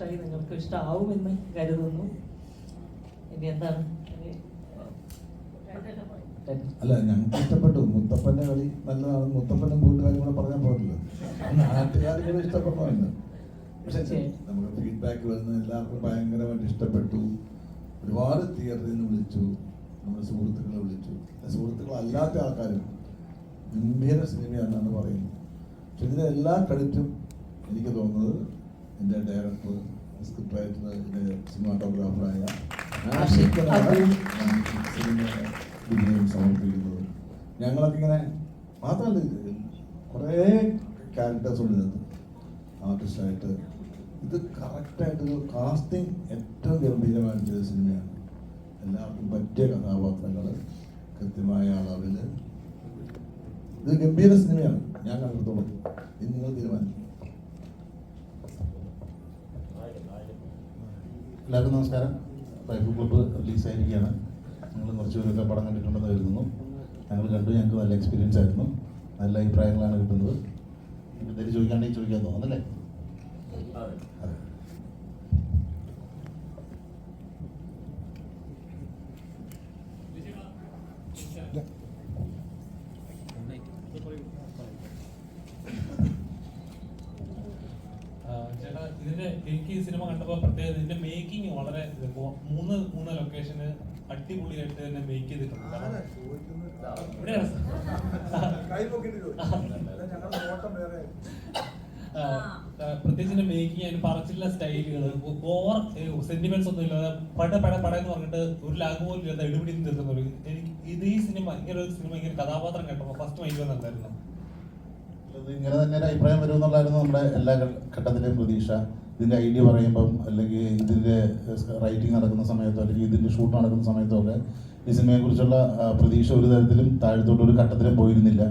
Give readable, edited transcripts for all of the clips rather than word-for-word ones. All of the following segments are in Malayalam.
ഇഷ്ടമായി, നിങ്ങൾക്ക് ഇഷ്ടമാവുമെന്ന് കരുതുന്നു. ഇനി എന്താണ്? അല്ല, ഞങ്ങൾക്ക് ഇഷ്ടപ്പെട്ടു. മുത്തപ്പന്റെ കളി നല്ലതാണ്. മുത്തപ്പനും കൂട്ടുകാരും കൂടെ പറഞ്ഞാൽ പോരല്ലോ, നാട്ടുകാരും കൂടെ ഇഷ്ടപ്പെടണമല്ലോ. പക്ഷെ നമുക്ക് ഫീഡ്ബാക്ക് വരുന്നത് എല്ലാവർക്കും ഭയങ്കരമായിട്ട് ഇഷ്ടപ്പെട്ടു. ഒരുപാട് തിയേറ്ററിൽ നിന്ന് വിളിച്ചു, നമ്മുടെ സുഹൃത്തുക്കളെ വിളിച്ചു, സുഹൃത്തുക്കളല്ലാത്ത ആൾക്കാരും ഗംഭീര സിനിമയാണെന്നാണ് പറയുന്നത്. പക്ഷെ ഇതിൻ്റെ എല്ലാ ക്രെഡിറ്റും എനിക്ക് തോന്നുന്നത് എൻ്റെ ഡയറക്ടർ, സ്ക്രിപ്റ്റ് റൈറ്റർ, എൻ്റെ സിനിമാറ്റോഗ്രാഫറായ ആഷിഖിനാണ് സിനിമ വിജയം സമർപ്പിക്കുന്നത്. ഞങ്ങളൊക്കെ ഇങ്ങനെ മാത്രമല്ല, കുറേ ക്യാരക്ടേഴ്സ് ഉണ്ട് ഇതിനകത്ത് ആർട്ടിസ്റ്റായിട്ട്. ഇത് കറക്റ്റായിട്ടൊരു കാസ്റ്റിംഗ് ഏറ്റവും ഗംഭീരമായിട്ട് ചെയ്ത സിനിമയാണ്. എല്ലാവർക്കും പറ്റിയ കഥാപാത്രങ്ങൾ കൃത്യമായ അളവിൽ. ഇത് ഗംഭീര സിനിമയാണ്. ഞാൻ കണ്ടിടത്തോളം ഇത് നിങ്ങൾ തീരുമാനിക്കും. എല്ലാവർക്കും നമസ്കാരം. റൈഫിൾ ക്ലബ്ബ് റിലീസായിരിക്കുകയാണ്. ഞങ്ങൾ കുറച്ച് പേരൊക്കെ പടം കണ്ടിട്ടുണ്ടെന്ന് കരുതുന്നു. ഞങ്ങൾ കണ്ടു, ഞങ്ങൾക്ക് നല്ല എക്സ്പീരിയൻസ് ആയിരുന്നു. നല്ല അഭിപ്രായങ്ങളാണ് കിട്ടുന്നത്. എന്തെങ്കിലും ചോദിക്കാണ്ടെങ്കിൽ ചോദിക്കാൻ തോന്നുന്നല്ലേ? അതെ. ചേട്ടാ, എനിക്ക് ഈ സിനിമ കണ്ടപ്പോൾ പ്രത്യേകത ഇതിന്റെ മേക്കിംഗ് വളരെ മൂന്ന് ലൊക്കേഷന് അടിപൊളിയായിട്ട് തന്നെ മേക്ക് ചെയ്തിട്ടുണ്ട്. പ്രത്യേകിച്ച് മേക്കിംഗ്, അതിന് പറച്ചില്ല സ്റ്റൈലുകൾ, ഓവർ സെന്റിമെന്റ്സ് ഒന്നും ഇല്ലാതെ പട എന്ന് പറഞ്ഞിട്ട് ഒരു ലാഗ് പോലും ഇല്ലാതെ ഇടിപിടി തീർക്കുന്ന ഒരു എനിക്ക് ഈ സിനിമ ഇങ്ങനെ ഒരു സിനിമ ഇങ്ങനെ കഥാപാത്രം കേട്ടപ്പോൾ ഫസ്റ്റ് മൈൻഡ് വന്നിട്ടുണ്ടായിരുന്നു. ഇങ്ങനെ തന്നെ ഒരു അഭിപ്രായം വരുമെന്നുള്ളതായിരുന്നു നമ്മുടെ എല്ലാ ഘട്ടത്തിലെയും പ്രതീക്ഷ. ഇതിൻ്റെ ഐഡിയ പറയുമ്പം, അല്ലെങ്കിൽ ഇതിൻ്റെ റൈറ്റിംഗ് നടക്കുന്ന സമയത്തോ, അല്ലെങ്കിൽ ഇതിൻ്റെ ഷൂട്ട് നടക്കുന്ന സമയത്തോ ഒക്കെ ഈ സിനിമയെക്കുറിച്ചുള്ള പ്രതീക്ഷ ഒരു തരത്തിലും താഴത്തോട്ട് ഒരു ഘട്ടത്തിലും പോയിരുന്നില്ല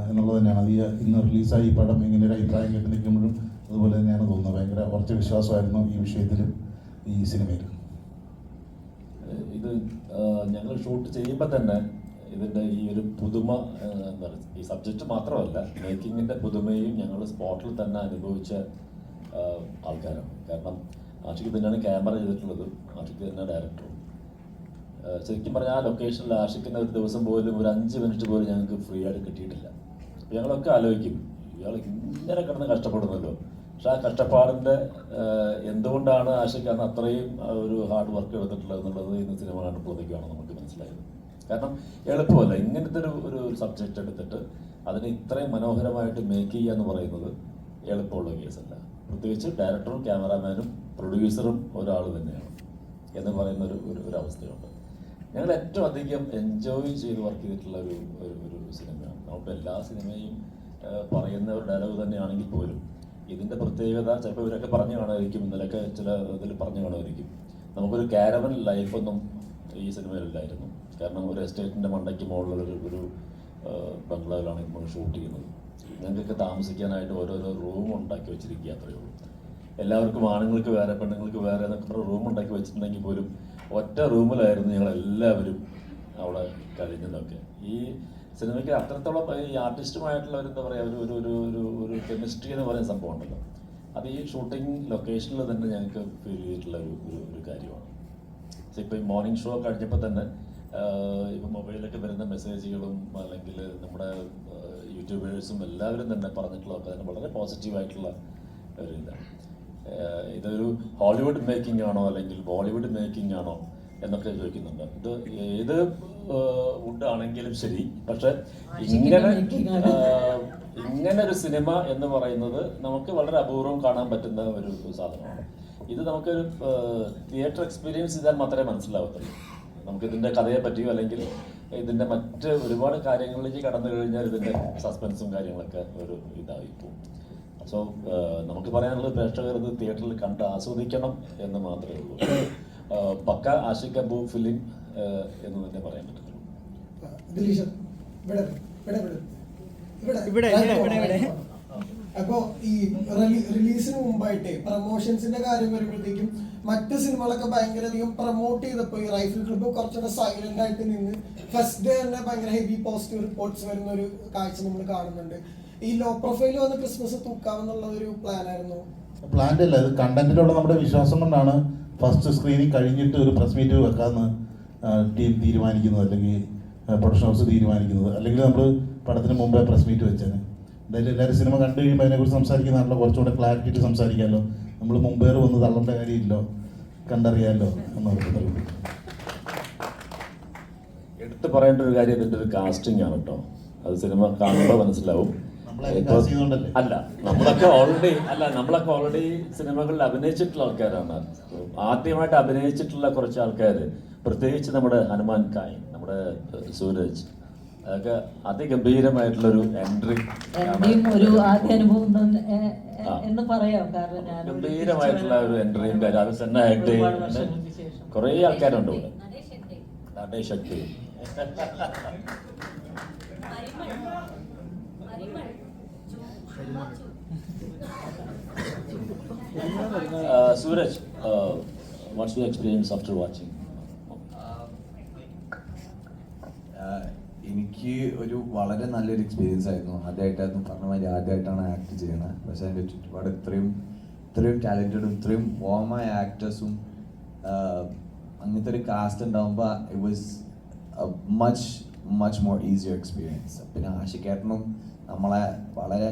എന്നുള്ളത് തന്നെയാണ്. അത് ഇന്ന് റിലീസായി ഈ പടം ഇങ്ങനെ ഒരു അഭിപ്രായം കേട്ട് നിൽക്കുമ്പോഴും അതുപോലെ തന്നെയാണ് തോന്നുന്നത്. ഭയങ്കര ഉറച്ച വിശ്വാസമായിരുന്നു ഈ വിഷയത്തിലും ഈ സിനിമയിലും. ഇത് ഞങ്ങൾ ഷൂട്ട് ചെയ്യുമ്പോൾ തന്നെ ഇതിൻ്റെ ഈ ഒരു പുതുമ, എന്താ പറയുക, ഈ സബ്ജക്റ്റ് മാത്രമല്ല മേക്കിങ്ങിൻ്റെ പുതുമയും ഞങ്ങൾ സ്പോട്ടിൽ തന്നെ അനുഭവിച്ച ആൾക്കാരാണ്. കാരണം ആഷിക്ക് തന്നെയാണ് ക്യാമറ ചെയ്തിട്ടുള്ളത്, ആഷിക്ക് തന്നെ ഡയറക്ടറും. ശരിക്കും പറഞ്ഞാൽ ആ ലൊക്കേഷനിൽ ആഷിക്കുന്ന ഒരു ദിവസം പോലും ഒരു 5 മിനിറ്റ് പോലും ഞങ്ങൾക്ക് ഫ്രീ ആയിട്ട് കിട്ടിയിട്ടില്ല. അപ്പോൾ ഞങ്ങളൊക്കെ ആലോചിക്കും, ഇയാൾ ഇങ്ങനെ കിടന്ന് കഷ്ടപ്പെടുന്നല്ലോ. പക്ഷെ ആ കഷ്ടപ്പാടിൻ്റെ എന്തുകൊണ്ടാണ് ആഷിക്ക് അന്ന് അത്രയും ഒരു ഹാർഡ് വർക്ക് എടുത്തിട്ടുള്ളത് എന്നുള്ളത് ഇന്ന് സിനിമ കണ്ടപ്പോഴത്തേക്കാണ് നമുക്ക് മനസ്സിലായത്. കാരണം എളുപ്പമല്ല ഇങ്ങനത്തെ ഒരു സബ്ജക്റ്റ് എടുത്തിട്ട് അതിനെ ഇത്രയും മനോഹരമായിട്ട് മേക്ക് ചെയ്യുക എന്ന് പറയുന്നത് എളുപ്പമുള്ള കേസല്ല. പ്രത്യേകിച്ച് ഡയറക്ടറും ക്യാമറാമാനും പ്രൊഡ്യൂസറും ഒരാൾ തന്നെയാണ് എന്ന് പറയുന്ന ഒരു അവസ്ഥയുണ്ട്. ഞങ്ങൾ ഏറ്റവും അധികം എൻജോയ് ചെയ്ത് വർക്ക് ചെയ്തിട്ടുള്ള ഒരു സിനിമയാണ്. നമുക്ക് എല്ലാ സിനിമയും പറയുന്ന ഒരു ഡയലോഗ് തന്നെയാണെങ്കിൽ പോലും ഇതിൻ്റെ പ്രത്യേകത ചിലപ്പോൾ ഇവരൊക്കെ പറഞ്ഞു കാണുമായിരിക്കും, ഇന്നലെയൊക്കെ ചില ഇതിൽ പറഞ്ഞു കാണുമായിരിക്കും, നമുക്കൊരു കാരവൻ ലൈഫൊന്നും ഈ സിനിമയിലില്ലായിരുന്നു. കാരണം ഒരു എസ്റ്റേറ്റിൻ്റെ മണ്ടയ്ക്ക് മുകളിലൊരു ബംഗ്ലാവിലാണ് നമ്മൾ ഷൂട്ട് ചെയ്യുന്നത്. ഞങ്ങൾക്കൊക്കെ താമസിക്കാനായിട്ട് ഓരോരോ റൂം ഉണ്ടാക്കി വെച്ചിരിക്കുക, അത്രയേ ഉള്ളൂ. എല്ലാവർക്കും ആണുങ്ങൾക്ക് വേറെ പെണ്ണുങ്ങൾക്ക് വേറെ എന്നൊക്കെ റൂം ഉണ്ടാക്കി വെച്ചിട്ടുണ്ടെങ്കിൽ പോലും ഒറ്റ റൂമിലായിരുന്നു ഞങ്ങളെല്ലാവരും അവിടെ കഴിഞ്ഞതൊക്കെ. ഈ സിനിമയ്ക്ക് അത്രത്തോളം ഈ ആർട്ടിസ്റ്റുമായിട്ടുള്ള ഒരു എന്താ പറയുക ഒരു കെമിസ്ട്രി എന്ന് പറയുന്ന സംഭവം ഉണ്ടല്ലോ, അത് ഈ ഷൂട്ടിംഗ് ലൊക്കേഷനിൽ തന്നെ ഞങ്ങൾക്ക് ഫീൽ ചെയ്തിട്ടുള്ള ഒരു കാര്യമാണ്. ഇപ്പോൾ ഈ മോർണിംഗ് ഷോ കഴിഞ്ഞപ്പോൾ തന്നെ ഇപ്പം മൊബൈലിലൊക്കെ വരുന്ന മെസ്സേജുകളും അല്ലെങ്കിൽ നമ്മുടെ യൂട്യൂബേഴ്സും എല്ലാവരും തന്നെ പറഞ്ഞിട്ടുള്ളതൊക്കെ തന്നെ വളരെ പോസിറ്റീവായിട്ടുള്ള ഒരു ഇതാണ്. ഇതൊരു ഹോളിവുഡ് മേക്കിംഗ് ആണോ അല്ലെങ്കിൽ ബോളിവുഡ് മേക്കിംഗ് ആണോ എന്നൊക്കെ ചോദിക്കുന്നുണ്ട്. ഇത് ഏത് വുഡ് ആണെങ്കിലും ശരി, പക്ഷെ ഇങ്ങനെ ഒരു സിനിമ എന്ന് പറയുന്നത് നമുക്ക് വളരെ അപൂർവം കാണാൻ പറ്റുന്ന ഒരു സാധനമാണ്. ഇത് നമുക്കൊരു തിയേറ്റർ എക്സ്പീരിയൻസ് ചെയ്താൽ മാത്രമേ മനസ്സിലാവത്തുള്ളൂ. നമുക്കിതിൻ്റെ കഥയെ പറ്റിയോ അല്ലെങ്കിൽ ഇതിൻ്റെ മറ്റ് ഒരുപാട് കാര്യങ്ങളിലേക്ക് കടന്നു കഴിഞ്ഞാൽ ഇതിൻ്റെ സസ്പെൻസും കാര്യങ്ങളൊക്കെ ഒരു ഇതായി പോകും. സോ നമുക്ക് പറയാനുള്ളത് പ്രേക്ഷകർ ഇത് തിയേറ്ററിൽ കണ്ട് ആസ്വദിക്കണം എന്ന് മാത്രമേ ഉള്ളൂ. പക്ക ആഷിഖ് അബു ഫിലിം എന്ന് തന്നെ പറയാൻ പറ്റുള്ളൂ. അപ്പോ ഈ റിലീസിന് മുമ്പായിട്ട് പ്രമോഷൻസിന്റെ കാര്യം വരുമ്പോഴത്തേക്കും മറ്റ് സിനിമകളൊക്കെ ഭയങ്കര അധികം പ്രൊമോട്ട് ചെയ്തപ്പോൾ ഈ റൈഫിൾ ക്ലബ്ബ് കുറച്ചുകൂടെ സൈലന്റ് ആയിട്ട് നിന്ന് ഫസ്റ്റ് ഡേ തന്നെ ഭയങ്കര ഹെവി പോസിറ്റീവ് റിപ്പോർട്ട്സ് വരുന്ന ഒരു കാഴ്ച നമ്മൾ കാണുന്നുണ്ട്. ഈ ലോ പ്രൊഫൈൽ വന്ന് ക്രിസ്മസ് തൂക്കാമെന്നുള്ള ഒരു പ്ലാൻ ആയിരുന്നു പ്ലാന്റ് അല്ല, ഇത് കണ്ടന്റിലുള്ള നമ്മുടെ വിശ്വാസം കൊണ്ടാണ് ഫസ്റ്റ് സ്ക്രീനിങ് കഴിഞ്ഞിട്ട് ഒരു പ്രസ് മീറ്റ് വെക്കാമെന്ന് ടീം തീരുമാനിക്കുന്നത്, അല്ലെങ്കിൽ പ്രൊഡക്ഷൻ ഹൗസ് തീരുമാനിക്കുന്നത്. അല്ലെങ്കിൽ നമ്മൾ പടത്തിന് മുമ്പേ പ്രസ് മീറ്റ് വെച്ചേനെ. എന്തായാലും എല്ലാവരും സിനിമ കണ്ടു കഴിയുമ്പോൾ അതിനെക്കുറിച്ച് സംസാരിക്കുന്നതാണല്ലോ കുറച്ചുകൂടെ ക്ലാരിറ്റിയിട്ട് സംസാരിക്കാമല്ലോ. നമ്മൾ മുമ്പേറ് വന്ന് തള്ളേണ്ട കാര്യമില്ലോ, കണ്ടറിയാമല്ലോ എന്നോർക്കുന്നത്. എടുത്തു പറയേണ്ട ഒരു കാര്യം ഇതിൻ്റെ ഒരു കാസ്റ്റിംഗ് ആണ് കേട്ടോ. അത് സിനിമ കാണുമ്പോൾ മനസ്സിലാവും. അല്ല, നമ്മളൊക്കെ ഓൾറെഡി സിനിമകളിൽ അഭിനയിച്ചിട്ടുള്ള ആൾക്കാരാണ്. ആദ്യമായിട്ട് അഭിനയിച്ചിട്ടുള്ള കുറച്ച് ആൾക്കാർ, പ്രത്യേകിച്ച് നമ്മുടെ ഹനുമാൻ കായ്, നമ്മുടെ സൂരജ്, അതൊക്കെ അതിഗംഭീരമായിട്ടുള്ളൊരു എൻട്രി ഒരു ആദ്യ അനുഭവം എന്ന് പറയാം. കാരണം ഞാൻ ഗംഭീരമായിട്ടുള്ള ഒരു എൻട്രിയും കാര്യം അത് തന്നെ ആയിട്ട് കുറേ ആൾക്കാരുണ്ട് ഇവിടെ. Natesh Shetty, Suraj, what's your experience after watching? എനിക്ക് ഒരു വളരെ നല്ലൊരു എക്സ്പീരിയൻസ് ആയിരുന്നു. ആദ്യമായിട്ടായിരുന്നു, പറഞ്ഞ മാതിരി ആദ്യമായിട്ടാണ് ആക്ട് ചെയ്യണത്. പക്ഷേ അതിൻ്റെ ചുറ്റുപാട് ഇത്രയും ടാലൻറ്റഡും ഇത്രയും വോമായ ആക്ടേഴ്സും അങ്ങനത്തെ ഒരു കാസ്റ്റ് ഉണ്ടാകുമ്പോൾ it was much more easier experience. പിന്നെ ആഷിക്കേട്ടനും നമ്മളെ വളരെ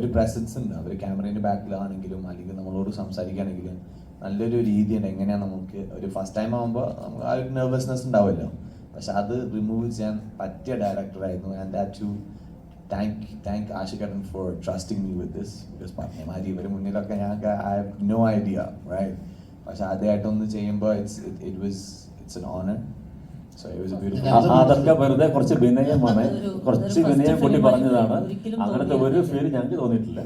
ഒരു പ്രസൻസ് ഉണ്ട്. അവർ ക്യാമറേൻ്റെ ബാക്കിലാണെങ്കിലും അല്ലെങ്കിൽ നമ്മളോട് സംസാരിക്കുകയാണെങ്കിലും നല്ലൊരു രീതിയുണ്ട്. എങ്ങനെയാണ് നമുക്ക് ഒരു ഫസ്റ്റ് ടൈം ആകുമ്പോൾ നമുക്ക് ആ ഒരു നെർവസ്നെസ് ഉണ്ടാവുമല്ലോ, പക്ഷെ അത് റിമൂവ് ചെയ്യാൻ പറ്റിയ ഡയറക്ടറായിരുന്നു. ആൻഡ് ദാറ്റ് ടു താങ്ക് ആഷിക്കേട്ടൻ for trusting me with this. Because പറഞ്ഞമാതിരി ഇവർ മുന്നിലൊക്കെ ഞങ്ങൾക്ക് I have no idea, right? പക്ഷെ ആദ്യമായിട്ടൊന്ന് ചെയ്യുമ്പോൾ ഇറ്റ്സ് എൻ ഓണർ. അതൊക്കെ വെറുതെ കുറച്ച് വിനയമാണ്, കുറച്ച് വിനയം കൂട്ടി പറഞ്ഞതാണ്. അങ്ങനത്തെ ഒരു ഫീൽ ഞങ്ങൾക്ക് തോന്നിയിട്ടില്ല.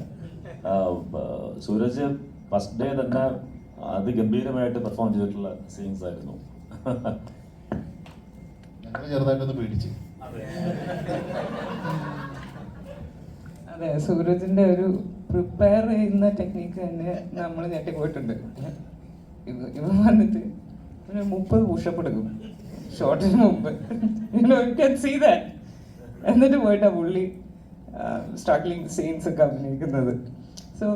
സൂരജ് ഫസ്റ്റ് ഡേ തന്നെ അതിഗംഭീരമായിട്ട് പെർഫോം ചെയ്തിട്ടുള്ള സീൻസ് ആയിരുന്നു. ചെറുതായിട്ടൊന്ന് പേടിച്ച്. അതെ, സൂരജിന്റെ ഒരു പ്രിപ്പയർ ചെയ്യുന്ന ടെക്നിക്ക് തന്നെ നമ്മൾ ഞെട്ടിപ്പോയിട്ടുണ്ട്. ഇവ വന്നിട്ട് 30 പുഷപ്പ് എടുക്കും ഷോട്ടിന് മുമ്പ്. എന്നിട്ട് പോയിട്ടാ പുള്ളി സ്ട്രഗ്ലിംഗ് സീൻസ് ഒക്കെ അഭിനയിക്കുന്നത്. So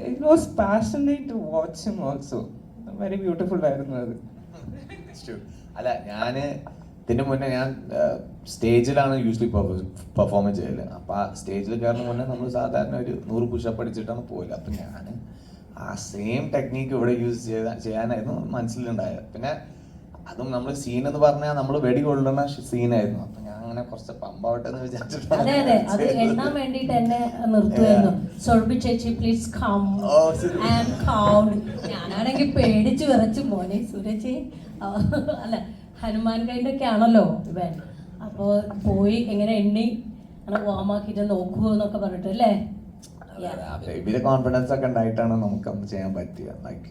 it was passionate to watch him also. Very beautiful ആയിരുന്നു അത്. അല്ല, ഞാൻ ഇതിൻ്റെ മുന്നേ ഞാൻ സ്റ്റേജിലാണ് യൂഷ്വലി പെർഫോം ചെയ്യല്. അപ്പോൾ ആ സ്റ്റേജിൽ കയറുന്ന മുന്നേ നമ്മൾ സാധാരണ ഒരു 100 പുഷപ്പ് അടിച്ചിട്ടാണ് പോയില്ല. അപ്പം ഞാൻ ആ സെയിം ടെക്നീക്ക് ഇവിടെ യൂസ് ചെയ്യാനായിരുന്നു മനസ്സിലുണ്ടായത്. പിന്നെ അതും നമ്മൾ സീൻ എന്ന് പറഞ്ഞാൽ നമ്മൾ വെടി കൊള്ളുന്ന സീനായിരുന്നു. അപ്പൊ ഞാൻ അങ്ങനെ കുറച്ച് പമ്പാവട്ടെ എന്ന് വിചാരിച്ചിട്ട് അതെ അത് എണ്ണാൻ വേണ്ടിട്ട് എന്നെ നിർത്തുമായിരുന്നു. സോൾബി ചേച്ചി പ്ലീസ് കം ആൻഡ് കൗണ്ട്. ഞാനാണെങ്കിൽ പേടിച്ച് വിറച്ച് മോനെ സൂരജ് അല്ല ഹനുമാൻ കൈൻ്റെ ഒക്കെ ആണല്ലോ ഇവൻ. അപ്പോൾ പോയി എങ്ങനെ എണ്ണി അങ്ങനെ വാമാക്കിയിട്ട് നോക്കുമോ എന്നൊക്കെ പറഞ്ഞിട്ട് അല്ലേ. ബേബിയുടെ കോൺഫിഡൻസ് ഒക്കെ ഉണ്ടായിട്ടാണ് നമുക്ക് അന്ന് ചെയ്യാൻ പറ്റിയ. Like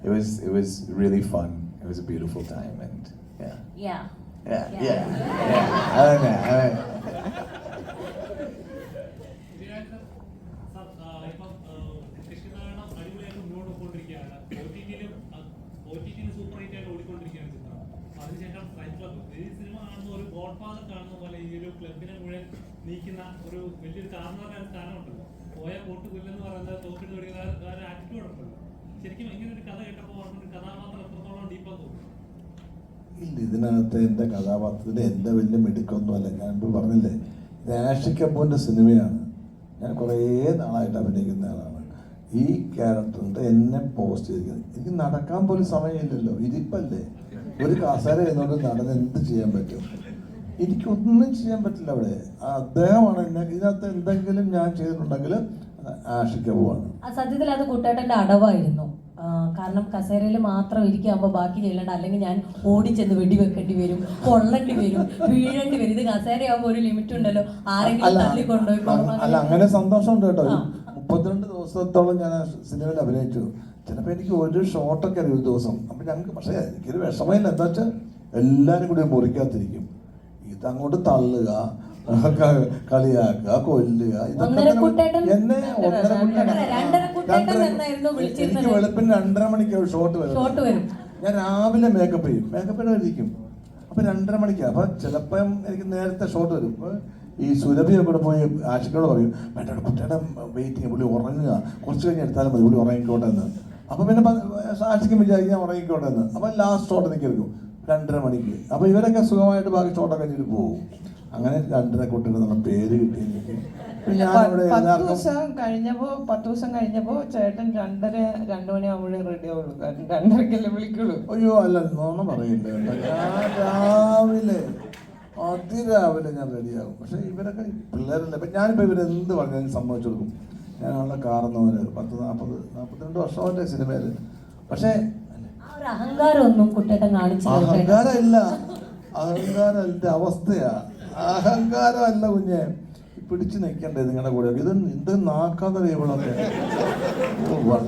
it was really fun. It was a beautiful time and yeah. നീക്കുന്ന ഒരു വലിയൊരു കാരണവരായ സ്ഥാനമുണ്ടല്ലോ. പോയ പോട്ട് കൊല്ലെന്ന് പറയുന്നത് തോക്കിട്ട് തൊടിക്കുന്ന ഒരു ആറ്റിറ്റ്യൂഡ് ഉണ്ടല്ലോ. ശരിക്കും ഇങ്ങനെ ഒരു കഥ കേട്ടപ്പോൾ ഒരു കഥാപാത്രം എത്രത്തോളം ഡീപ്പാന്ന് തോന്നുന്നു? ഇല്ല, ഇതിനകത്ത് എൻ്റെ കഥാപാത്രത്തിൻ്റെ എൻ്റെ വലിയ മിടുക്കൊന്നുമല്ല. ഞാനിപ്പോൾ പറഞ്ഞില്ലേ, ഇത് ആഷിക് കപൂറിൻ്റെ സിനിമയാണ്. ഞാൻ കുറേ നാളായിട്ട് അഭിനയിക്കുന്ന ആളാണ്. ഈ ക്യാരക്ടറിൻ്റെ എന്നെ പോസ്റ്റ് ചെയ്തിരിക്കുന്നത്. എനിക്ക് നടക്കാൻ പോലും സമയമില്ലല്ലോ. ഇതിപ്പല്ലേ ഒരു കസേര എന്നോട് നടന്ന് എന്ത് ചെയ്യാൻ പറ്റും? എനിക്കൊന്നും ചെയ്യാൻ പറ്റില്ല അവിടെ. അദ്ദേഹമാണ് എന്നെ ഇതിനകത്ത് എന്തെങ്കിലും ഞാൻ ചെയ്തിട്ടുണ്ടെങ്കിൽ ആഷിക് കപൂറാണ്. സത്യത്തിൽ അത് കുട്ടേട്ടൻ്റെ അടവായിരുന്നു. കാരണം കസേരയിൽ മാത്രം ഇരിക്കുമ്പോൾ ബാക്കി ചെയ്യണ്ട. അല്ലെങ്കിൽ ഞാൻ ഓടിച്ചെന്ന് വെടിവെക്കേണ്ടി വരും, കൊള്ളേണ്ടി വരും, വീഴേണ്ടി വരും. ഇത് കസേരയാകുമ്പോൾ ഒരു ലിമിറ്റ് ഉണ്ടല്ലോ, ആരെങ്കിലും തള്ളിക്കൊണ്ടുപോയി. അല്ല, അങ്ങനെ സന്തോഷമുണ്ട് കേട്ടോ. 32 ദിവസത്തോളം ഞാൻ സിനിമയിൽ അഭിനയിച്ചു. ചിലപ്പോൾ എനിക്ക് ഒരു ഷോട്ടൊക്കെ അറിയും ഒരു ദിവസം. അപ്പം ഞങ്ങൾക്ക് പക്ഷേ എനിക്കൊരു വിഷമമില്ല. എന്താ വെച്ചാൽ എല്ലാവരും കൂടി മുറിക്കാത്തിരിക്കും. ഇതങ്ങോട്ട് തള്ളുക, കളിയാക്കുക, കൊല്ലുക, ഇതൊക്കെ എന്നെ എനിക്ക് വെളുപ്പിന് 2:30 മണിക്ക് ഷോട്ട് വരും. ഞാൻ രാവിലെ മേക്കപ്പ് ചെയ്യും, മേക്കപ്പ് ഇടാതിരിക്കും. അപ്പം 2:30 മണിക്കാണ്. അപ്പം ചിലപ്പം എനിക്ക് നേരത്തെ ഷോട്ട് വരും. അപ്പോൾ ഈ സുരഭിയൊക്കെ കൂടെ പോയി ആഷിക്കോട് പറയും വേണ്ട കുട്ടിയുടെ വെയിറ്റിങ് പുള്ളി ഉറങ്ങുക, കുറച്ച് കഴിഞ്ഞ് എടുത്താലും മതി, പുള്ളി ഉറങ്ങിക്കോട്ടെ എന്ന്. അപ്പോൾ പിന്നെ ആഷിക്കും വിചാരിക്കും ഞാൻ ഉറങ്ങിക്കോട്ടെ എന്ന്. അപ്പം ലാസ്റ്റ് ഷോട്ട് എനിക്ക് എടുക്കും 2:30 മണിക്ക്. അപ്പോൾ ഇവരൊക്കെ സുഖമായിട്ട് ബാക്കി ഷോട്ടൊക്കെ കഴിഞ്ഞിട്ട് പോകും. അങ്ങനെ 2:30 കുട്ടികൾ എന്നുള്ള പേര് കിട്ടി എനിക്ക്. ഞാനിവിടെ 10 ദിവസം കഴിഞ്ഞപ്പോ ചേട്ടൻ 2 മണിയാകുമ്പോഴേ റെഡി ആവുള്ളൂ. കാരണം 2:30-ക്കല്ലേ വിളിക്കുള്ളൂ. അയ്യോ അല്ല, നോണം പറയില്ല കേട്ടോ. ഞാൻ അതിരാവിലെ ഞാൻ റെഡിയാകും. പക്ഷേ ഇവരൊക്കെ പിള്ളേരല്ലേ. ഇപ്പം ഞാനിപ്പോൾ ഇവരെന്ത് പറഞ്ഞാലും സമ്മതിച്ചു കൊടുക്കും. ഞാനുള്ള കാറുന്നവര് 42 വർഷമല്ലേ സിനിമയിൽ. പക്ഷേ അഹങ്കാരമൊന്നും കുട്ടേട്ടൻ കാണിച്ചില്ല. അഹങ്കാരമില്ല, അഹങ്കാരത്തിൻ്റെ അവസ്ഥയാ. അഹങ്കാരമല്ല കുഞ്ഞെ, പിടിച്ചു നിൽക്കണ്ടേ നിങ്ങളുടെ കൂടെ. ഇത് നാക്കാത്ത ടീമുകളൊക്കെ.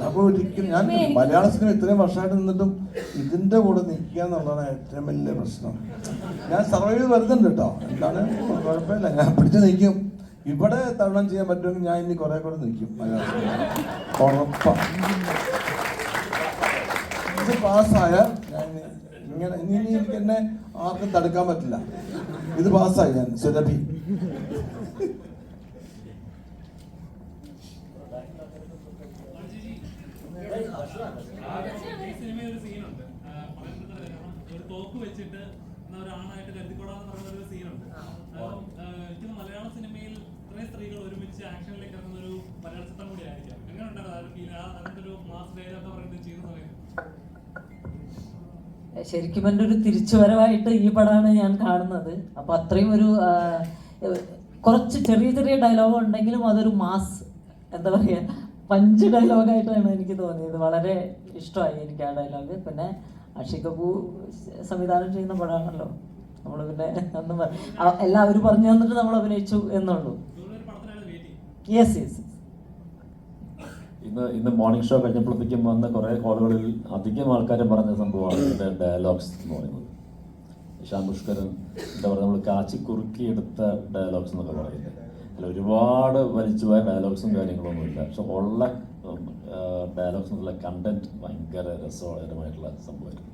അപ്പോൾ ഒരിക്കലും ഞാൻ മലയാള സിനിമ ഇത്രയും വർഷമായിട്ട് നിന്നിട്ടും ഇതിൻ്റെ കൂടെ നിൽക്കുക എന്നുള്ളതാണ് ഏറ്റവും വലിയ പ്രശ്നം. ഞാൻ സർവൈവ് ചെയ്ത് വരുന്നുണ്ട് കേട്ടോ, എന്താണ് കുഴപ്പമില്ല, ഞാൻ പിടിച്ചു നിൽക്കും. ഇവിടെ തരണം ചെയ്യാൻ പറ്റുമെങ്കിൽ ഞാൻ ഇനി കുറെ കൂടെ നിൽക്കും മലയാള സിനിമ, ഉറപ്പാണ്. ഇത് പാസ്സായ ഞാൻ ഇങ്ങനെ ഇനി എനിക്ക് എന്നെ ആർക്കും തടുക്കാൻ പറ്റില്ല. ഇത് പാസ്സായി ഞാൻ സുരഭി. സിനിമയിൽ ഒരു സീനുണ്ട്, ഒരു തോക്ക് വെച്ചിട്ട് ഒരാണായിട്ട് കരുതിക്കൊള്ളാന്ന് പറയുന്ന ഒരു സീനുണ്ട്. എനിക്ക് മലയാള സിനിമയിൽ ഇത്രയും സ്ത്രീകൾ ഒരുമിച്ച് ആക്ഷനിലേക്ക് ഇറങ്ങുന്ന ഒരു മലയാള ചിത്രം കൂടി ആയിരിക്കാം. എങ്ങനെ ഉണ്ടായിരുന്നു അങ്ങനത്തെ ഒരു മാസ് ഡയലോഗ് പറയുന്നത് ചെയ്യുന്ന സമയത്ത്? ശരിക്കും എൻ്റെ ഒരു തിരിച്ചുവരവായിട്ട് ഈ പടമാണ് ഞാൻ കാണുന്നത്. അപ്പോൾ അത്രയും ഒരു കുറച്ച് ചെറിയ ചെറിയ ഡയലോഗ് ഉണ്ടെങ്കിലും അതൊരു മാസ്, എന്താ പറയുക, പഞ്ച് ഡയലോഗായിട്ടാണ് എനിക്ക് തോന്നിയത്. വളരെ ഇഷ്ടമായി എനിക്ക് ആ ഡയലോഗ്. പിന്നെ ആഷിഖ് കപൂർ സംവിധാനം ചെയ്യുന്ന പടമാണല്ലോ, നമ്മൾ പിന്നെ ഒന്നും എല്ലാവരും പറഞ്ഞു തന്നിട്ട് നമ്മൾ അഭിനയിച്ചു എന്നുള്ളൂ. Yes yes. ഇന്ന് മോർണിംഗ് ഷോ കഴിഞ്ഞപ്പോഴത്തേക്കും വന്ന കുറേ കോളുകളിൽ അധികം ആൾക്കാരും പറഞ്ഞ സംഭവമാണ് ഇതിൻ്റെ ഡയലോഗ്സ് എന്ന് പറയുന്നത്. ഇഷാൻ പുഷ്കരൻ എന്താ പറയുക, നമ്മൾ കാച്ചി കുറുക്കിയെടുത്ത ഡയലോഗ്സ് എന്നൊക്കെ പറയുന്നത്. അതിൽ ഒരുപാട് വലിച്ചുപോയ ഡയലോഗ്സും കാര്യങ്ങളൊന്നുമില്ല. പക്ഷെ ഉള്ള ഡയലോഗ്സ് എന്നുള്ള കണ്ടന്റ് ഭയങ്കര രസകരമായിട്ടുള്ള സംഭവമായിരുന്നു.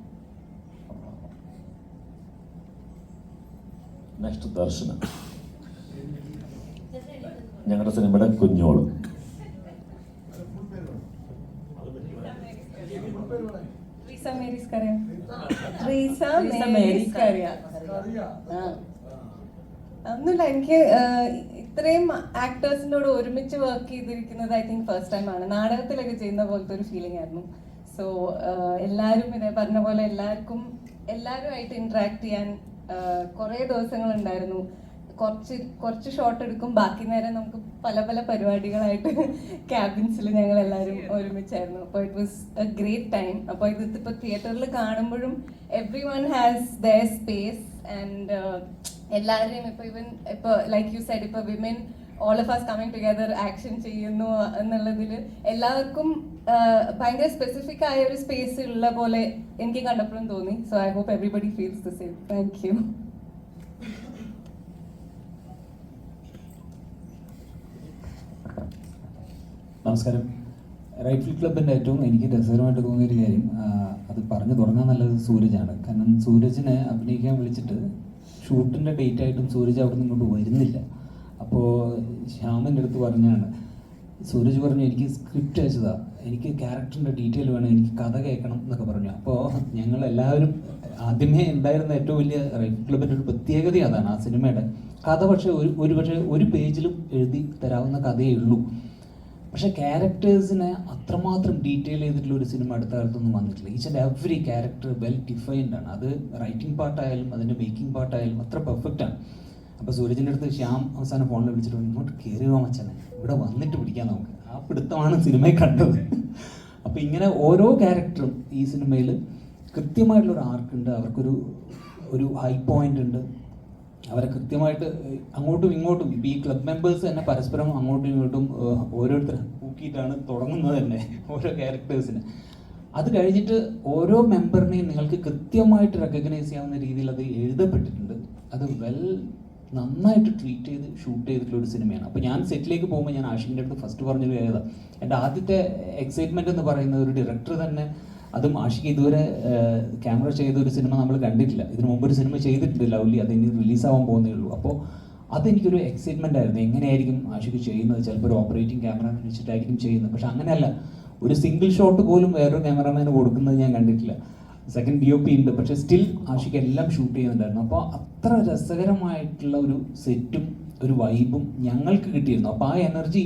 നെക്സ്റ്റ് ദർശന, ഞങ്ങളുടെ സിനിമയുടെ കുഞ്ഞോള്. ഒന്നുമില്ല, എനിക്ക് ഇത്രയും ആക്ടേഴ്സിൻ്റെ കൂടെ ഒരുമിച്ച് വർക്ക് ചെയ്തിരിക്കുന്നത് ഐ തിങ്ക് ഫസ്റ്റ് ടൈം ആണ്. നാടകത്തിലൊക്കെ ചെയ്യുന്ന പോലത്തെ ഒരു ഫീലിംഗ് ആയിരുന്നു. സോ എല്ലാവരും ഇതേ പറഞ്ഞ പോലെ എല്ലാവരുമായിട്ട് ഇന്ററാക്ട് ചെയ്യാൻ കുറേ ദിവസങ്ങളുണ്ടായിരുന്നു. കുറച്ച് ഷോട്ട് എടുക്കും, ബാക്കി നേരം നമുക്ക് പല പല പരിപാടികളായിട്ട് ക്യാബിൻസിൽ ഞങ്ങൾ എല്ലാവരും ഒരുമിച്ചായിരുന്നു. അപ്പോൾ it was A great time. അപ്പോൾ ഇതിപ്പോൾ തിയേറ്ററിൽ കാണുമ്പോഴും every one has their space and എല്ലാവരെയും ഇപ്പോൾ ലൈക്ക് യു സൈഡ് ഇപ്പോൾ women all of us coming together action ചെയ്യുന്നു എന്നുള്ളതിൽ എല്ലാവർക്കും ഭയങ്കര സ്പെസിഫിക് ആയ ഒരു സ്പേസ് ഉള്ള പോലെ എനിക്ക് കണ്ടപ്പോഴും തോന്നി. So I hope everybody feels the same. Thank you. നമസ്കാരം. റൈഫിൾ ക്ലബിൻ്റെ ഏറ്റവും എനിക്ക് രസകരമായിട്ട് തോന്നിയൊരു കാര്യം, അത് പറഞ്ഞു തുടങ്ങാൻ നല്ലത് സൂരജാണ്. കാരണം സൂരജിനെ അഭിനയിക്കാൻ വിളിച്ചിട്ട് ഷൂട്ടിൻ്റെ ഡേറ്റ് ആയിട്ടും സൂരജ് അവിടെ നിന്ന് ഇങ്ങോട്ട് വരുന്നില്ല. അപ്പോൾ ശ്യാമിൻ്റെ അടുത്ത് പറഞ്ഞാണ്, സൂരജ് പറഞ്ഞു എനിക്ക് സ്ക്രിപ്റ്റ് അയച്ചതാ, എനിക്ക് ക്യാരക്ടറിൻ്റെ ഡീറ്റെയിൽ വേണം, എനിക്ക് കഥ കേൾക്കണം എന്നൊക്കെ പറഞ്ഞു. അപ്പോൾ ഞങ്ങളെല്ലാവരും ആദ്യമേ ഉണ്ടായിരുന്ന ഏറ്റവും വലിയ റൈഫിൾ ക്ലബിൻ്റെ ഒരു പ്രത്യേകത അതാണ്, ആ സിനിമയുടെ കഥ. പക്ഷേ ഒരു പേജിലും എഴുതി തരാവുന്ന കഥയേ ഉള്ളൂ. പക്ഷെ ക്യാരക്ടേഴ്സിനെ അത്രമാത്രം ഡീറ്റെയിൽ ചെയ്തിട്ടുള്ള ഒരു സിനിമ അടുത്ത കാലത്തൊന്നും വന്നിട്ടില്ല. Each and every character well defined ആണ്. അത് റൈറ്റിംഗ് പാർട്ടായാലും അതിൻ്റെ മേക്കിംഗ് പാർട്ടായാലും അത്ര പെർഫെക്റ്റ് ആണ്. അപ്പോൾ സൂരജിൻ്റെ അടുത്ത് ശ്യാം അവസാനം ഫോണിൽ വിളിച്ചിട്ട് ഇങ്ങോട്ട് കയറുക മച്ചനെ, ഇവിടെ വന്നിട്ട് പിടിക്കാൻ നമുക്ക്. ആ പിടുത്തമാണ് സിനിമയിൽ കണ്ടത്. അപ്പോൾ ഇങ്ങനെ ഓരോ ക്യാരക്ടറും ഈ സിനിമയിൽ കൃത്യമായിട്ടുള്ളൊരു ആർക്കുണ്ട്, അവർക്കൊരു ഹൈ പോയിന്റ് ഉണ്ട്. അവരെ കൃത്യമായിട്ട് അങ്ങോട്ടും ഇങ്ങോട്ടും ഇപ്പോൾ ഈ ക്ലബ് മെമ്പേഴ്സ് തന്നെ പരസ്പരം അങ്ങോട്ടും ഇങ്ങോട്ടും ഓരോരുത്തർ ഊക്കിയിട്ടാണ് തുടങ്ങുന്നത് തന്നെ ഓരോ ക്യാരക്ടേഴ്സിന്. അത് കഴിഞ്ഞിട്ട് ഓരോ മെമ്പറിനെയും നിങ്ങൾക്ക് കൃത്യമായിട്ട് റെക്കഗ്നൈസ് ചെയ്യാവുന്ന രീതിയിൽ അത് എഴുതപ്പെട്ടിട്ടുണ്ട്. അത് നന്നായിട്ട് ട്രീറ്റ് ചെയ്ത് ഷൂട്ട് ചെയ്തിട്ടുള്ള ഒരു സിനിമയാണ്. അപ്പോൾ ഞാൻ സെറ്റിലേക്ക് പോകുമ്പോൾ ഞാൻ ആഷിഖിൻ്റെ അടുത്ത് ഫസ്റ്റ് പറഞ്ഞൊരു കാര്യത, എൻ്റെ ആദ്യത്തെ എക്സൈറ്റ്മെൻറ്റ് എന്ന് പറയുന്നത് ഒരു ഡയറക്ടർ തന്നെ, അതും ആഷിഖ് ഇതുവരെ ക്യാമറ ചെയ്ത ഒരു സിനിമ നമ്മൾ കണ്ടിട്ടില്ല. ഇതിനു മുമ്പ് ഒരു സിനിമ ചെയ്തിട്ടുണ്ട് ലവ്ലി, അത് ഇനി റിലീസാവാൻ പോകുന്നേ ഉള്ളൂ. അപ്പോൾ അതെനിക്കൊരു എക്സൈറ്റ്മെൻ്റ് ആയിരുന്നു. എങ്ങനെയായിരിക്കും ആഷിഖ് ചെയ്യുന്നത്? ചിലപ്പോൾ ഒരു ഓപ്പറേറ്റിംഗ് ക്യാമറമാൻ വെച്ചിട്ടായിരിക്കും ചെയ്യുന്നത്. പക്ഷെ അങ്ങനെയല്ല, ഒരു സിംഗിൾ ഷോട്ട് പോലും വേറൊരു ക്യാമറമാന് കൊടുക്കുന്നത് ഞാൻ കണ്ടിട്ടില്ല. സെക്കൻഡ് DOP ഉണ്ട്, പക്ഷേ സ്റ്റിൽ ആഷിഖ് എല്ലാം ഷൂട്ട് ചെയ്യുന്നുണ്ടായിരുന്നു. അപ്പോൾ അത്ര രസകരമായിട്ടുള്ള ഒരു സെറ്റും ഒരു വൈബും ഞങ്ങൾക്ക് കിട്ടിയിരുന്നു. അപ്പോൾ ആ എനർജി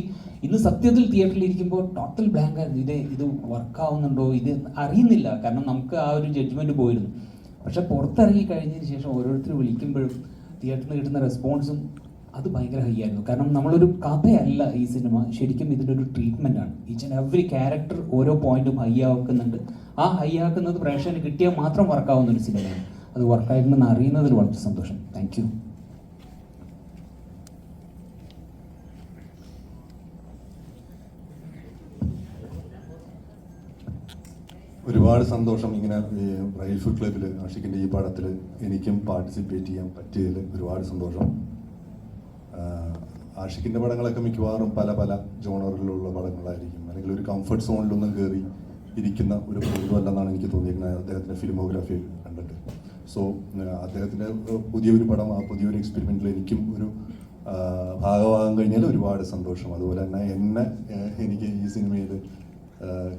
ഇന്ന് സത്യത്തിൽ തിയേറ്ററിൽ ഇരിക്കുമ്പോൾ ടോട്ടൽ ബ്ലാങ്ക് ആയിരുന്നു. ഇത് വർക്കാവുന്നുണ്ടോ ഇത് അറിയുന്നില്ല, കാരണം നമുക്ക് ആ ഒരു ജഡ്ജ്മെൻറ്റ് പോയിരുന്നു. പക്ഷെ പുറത്തിറങ്ങി കഴിഞ്ഞതിന് ശേഷം ഓരോരുത്തർ വിളിക്കുമ്പോഴും തിയേറ്ററിൽ നിന്ന് കിട്ടുന്ന റെസ്പോൺസും അത് ഭയങ്കര ഹൈ ആയിരുന്നു. കാരണം നമ്മളൊരു കഥയല്ല ഈ സിനിമ, ശരിക്കും ഇതിൻ്റെ ഒരു ട്രീറ്റ്മെൻ്റ് ആണ്. ഈച്ച് ആൻഡ് എവറി ക്യാരക്ടർ ഓരോ പോയിന്റും ഹൈ ആക്കുന്നുണ്ട്. ആ ഹൈ ആക്കുന്നത് പ്രേക്ഷകന് കിട്ടിയാൽ മാത്രം വർക്കാവുന്ന ഒരു സിനിമയാണ്. അത് വർക്കായിട്ടുണ്ടെന്ന് അറിയുന്നതിൽ വളരെ സന്തോഷം. Thank you. ഒരുപാട് സന്തോഷം ഇങ്ങനെ റൈഫിൾ ക്ലബിൽ ആഷിഖിൻ്റെ ഈ പടത്തിൽ എനിക്കും പാർട്ടിസിപ്പേറ്റ് ചെയ്യാൻ പറ്റിയതിൽ ഒരുപാട് സന്തോഷം. ആഷിഖിൻ്റെ പടങ്ങളൊക്കെ മിക്കവാറും പല പല ജോണറിലുള്ള പടങ്ങളായിരിക്കും, അല്ലെങ്കിൽ ഒരു കംഫർട്ട് സോണിലൊന്നും കയറി ഇരിക്കുന്ന ഒരു പ്രകൃതമല്ലെന്നാണ് എനിക്ക് തോന്നിയിരിക്കുന്നത് അദ്ദേഹത്തിൻ്റെ ഫിലിമോഗ്രാഫി കണ്ടിട്ട്. സോ അദ്ദേഹത്തിൻ്റെ പുതിയൊരു പടം, ആ പുതിയൊരു എക്സ്പെരിമെൻറ്റിൽ എനിക്കും ഒരു ഭാഗമാകാൻ കഴിഞ്ഞാൽ ഒരുപാട് സന്തോഷം. അതുപോലെ തന്നെ എനിക്ക് ഈ സിനിമയിൽ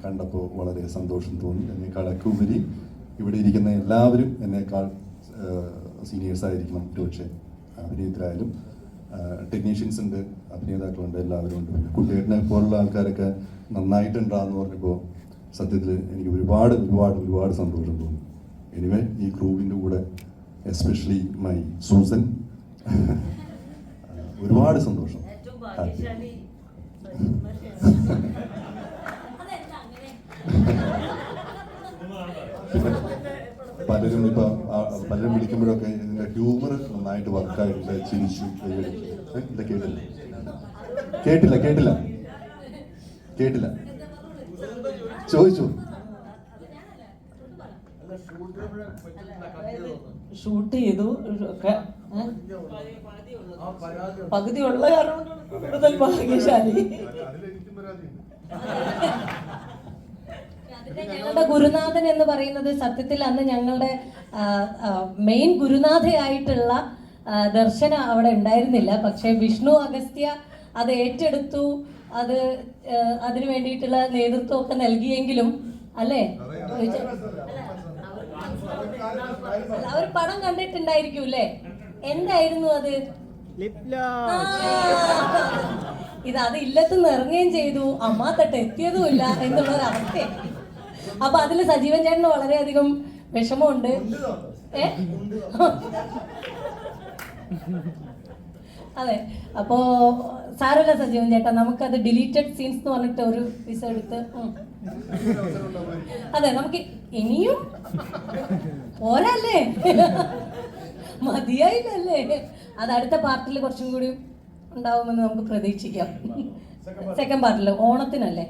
കണ്ടപ്പോൾ വളരെ സന്തോഷം തോന്നി. എന്നേക്കാളൊക്കെ ഉപരി ഇവിടെ ഇരിക്കുന്ന എല്ലാവരും എന്നേക്കാൾ സീനിയേഴ്സായിരിക്കണം. ഒരുപക്ഷെ അഭിനയത്തിലായാലും ടെക്നീഷ്യൻസ് ഉണ്ട്, അഭിനേതാക്കളുണ്ട്, എല്ലാവരും ഉണ്ട്. പിന്നെ കുട്ടിയേട്ടനെ പോലുള്ള ആൾക്കാരൊക്കെ നന്നായിട്ടുണ്ടാന്ന് പറഞ്ഞപ്പോൾ സത്യത്തിൽ എനിക്ക് ഒരുപാട് ഒരുപാട് ഒരുപാട് സന്തോഷം തോന്നി. എനിവേ ഈ ക്രൂവിൻ്റെ കൂടെ എസ്പെഷ്യലി മൈ സൂസൻ ഒരുപാട് സന്തോഷം. പിന്നെ പലരും വിളിക്കുമ്പോഴൊക്കെ ഇതിൻ്റെ ഹ്യൂമർ നന്നായിട്ട് വർക്കായിട്ട് ചിരിച്ചു കേട്ടില്ല ചോദിച്ചു. ഷൂട്ട് ചെയ്തു, പകുതി ഉള്ള കാരണം കൂടുതൽ ഭാഗ്യശാലി. ഞങ്ങളുടെ ഗുരുനാഥൻ എന്ന് പറയുന്നത് സത്യത്തിൽ അന്ന് ഞങ്ങളുടെ മെയിൻ ഗുരുനാഥയായിട്ടുള്ള ദർശന അവിടെ ഉണ്ടായിരുന്നില്ല. പക്ഷെ വിഷ്ണു അഗസ്ത്യ അത് ഏറ്റെടുത്തു, അതിനു വേണ്ടിയിട്ടുള്ള നേതൃത്വമൊക്കെ നൽകിയെങ്കിലും അല്ലേ, അവർ പടം കണ്ടിട്ടുണ്ടായിരിക്കൂല്ലേ? എന്തായിരുന്നു അത്? അത് ഇല്ലത്തുനിന്ന് ഇറങ്ങുകയും ചെയ്തു, അമ്മാത്തട്ട് എത്തിയതുമില്ല എന്നുള്ളൊരവസ്ഥ. അപ്പൊ അതില് സജീവൻ ചേട്ടന് വളരെയധികം വിഷമമുണ്ട്. അതെ, അപ്പോ സാരല്ല സജീവൻ ചേട്ടാ, നമുക്കത് ഡിലീറ്റഡ് സീൻസ് എന്ന് പറഞ്ഞിട്ട് ഒരു പീസ് എടുത്ത് അതെ നമുക്ക് ഇനിയും പോരല്ലേ, മതിയായില്ലല്ലേ? അത് അടുത്ത പാർട്ടിൽ കുറച്ചും കൂടി ഉണ്ടാവുമെന്ന് നമുക്ക് പ്രതീക്ഷിക്കാം. സെക്കൻഡ് പാർട്ടിൽ ഓണത്തിനല്ലേ?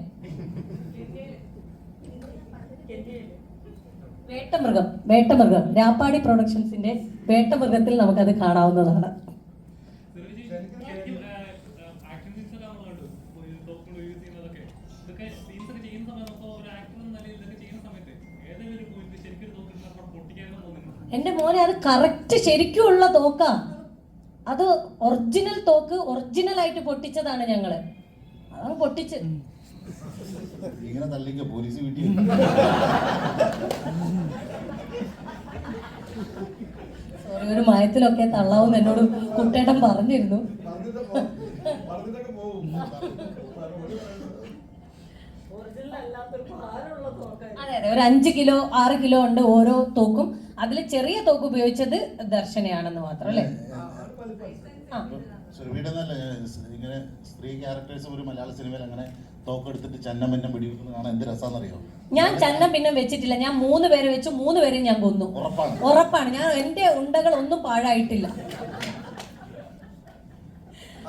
വേട്ടമൃഗം രാപ്പാടി പ്രൊഡക്ഷൻസിന്റെ വേട്ടമൃഗത്തിൽ നമുക്കത് കാണാവുന്നതാണ്. എന്റെ മോനെ, അത് കറക്റ്റ് ശരിക്കുള്ള തോക്കാ. അത് ഒറിജിനൽ തോക്ക്, ഒറിജിനൽ ആയിട്ട് പൊട്ടിച്ചതാണ് ഞങ്ങള്. അതാണ് പൊട്ടിച്ച് സോറി, ഒരു മയത്തിലൊക്കെ തള്ളാവെന്ന് എന്നോട് കുട്ടേട്ടൻ പറഞ്ഞിരുന്നു. അതെ അതെ, ഒരു 5 കിലോ 6 കിലോ ഉണ്ട് ഓരോ തോക്കും. അതിൽ ചെറിയ തോക്ക് ഉപയോഗിച്ചത് ദർശനയാണെന്ന് മാത്രം അല്ലേ? ഇങ്ങനെ സ്ത്രീ ക്യാരക്ടേഴ്സ് ഒരു മലയാള സിനിമയിൽ അങ്ങനെ തോക്കെടുത്തിട്ട് ചന്നം പിന്നെ പിടിക്കുന്നതാണ് എന്ത് രസാന്നറിയോ? ഞാൻ ചന്നം പിന്നെ വെച്ചിട്ടില്ല. ഞാൻ 3 പേരെ വെച്ചു, 3 പേരെയും ഞാൻ കൊന്നു. ഉറപ്പാണ്. ഞാൻ എന്റെ ഉണ്ടകൾ ഒന്നും പാഴായിട്ടില്ല.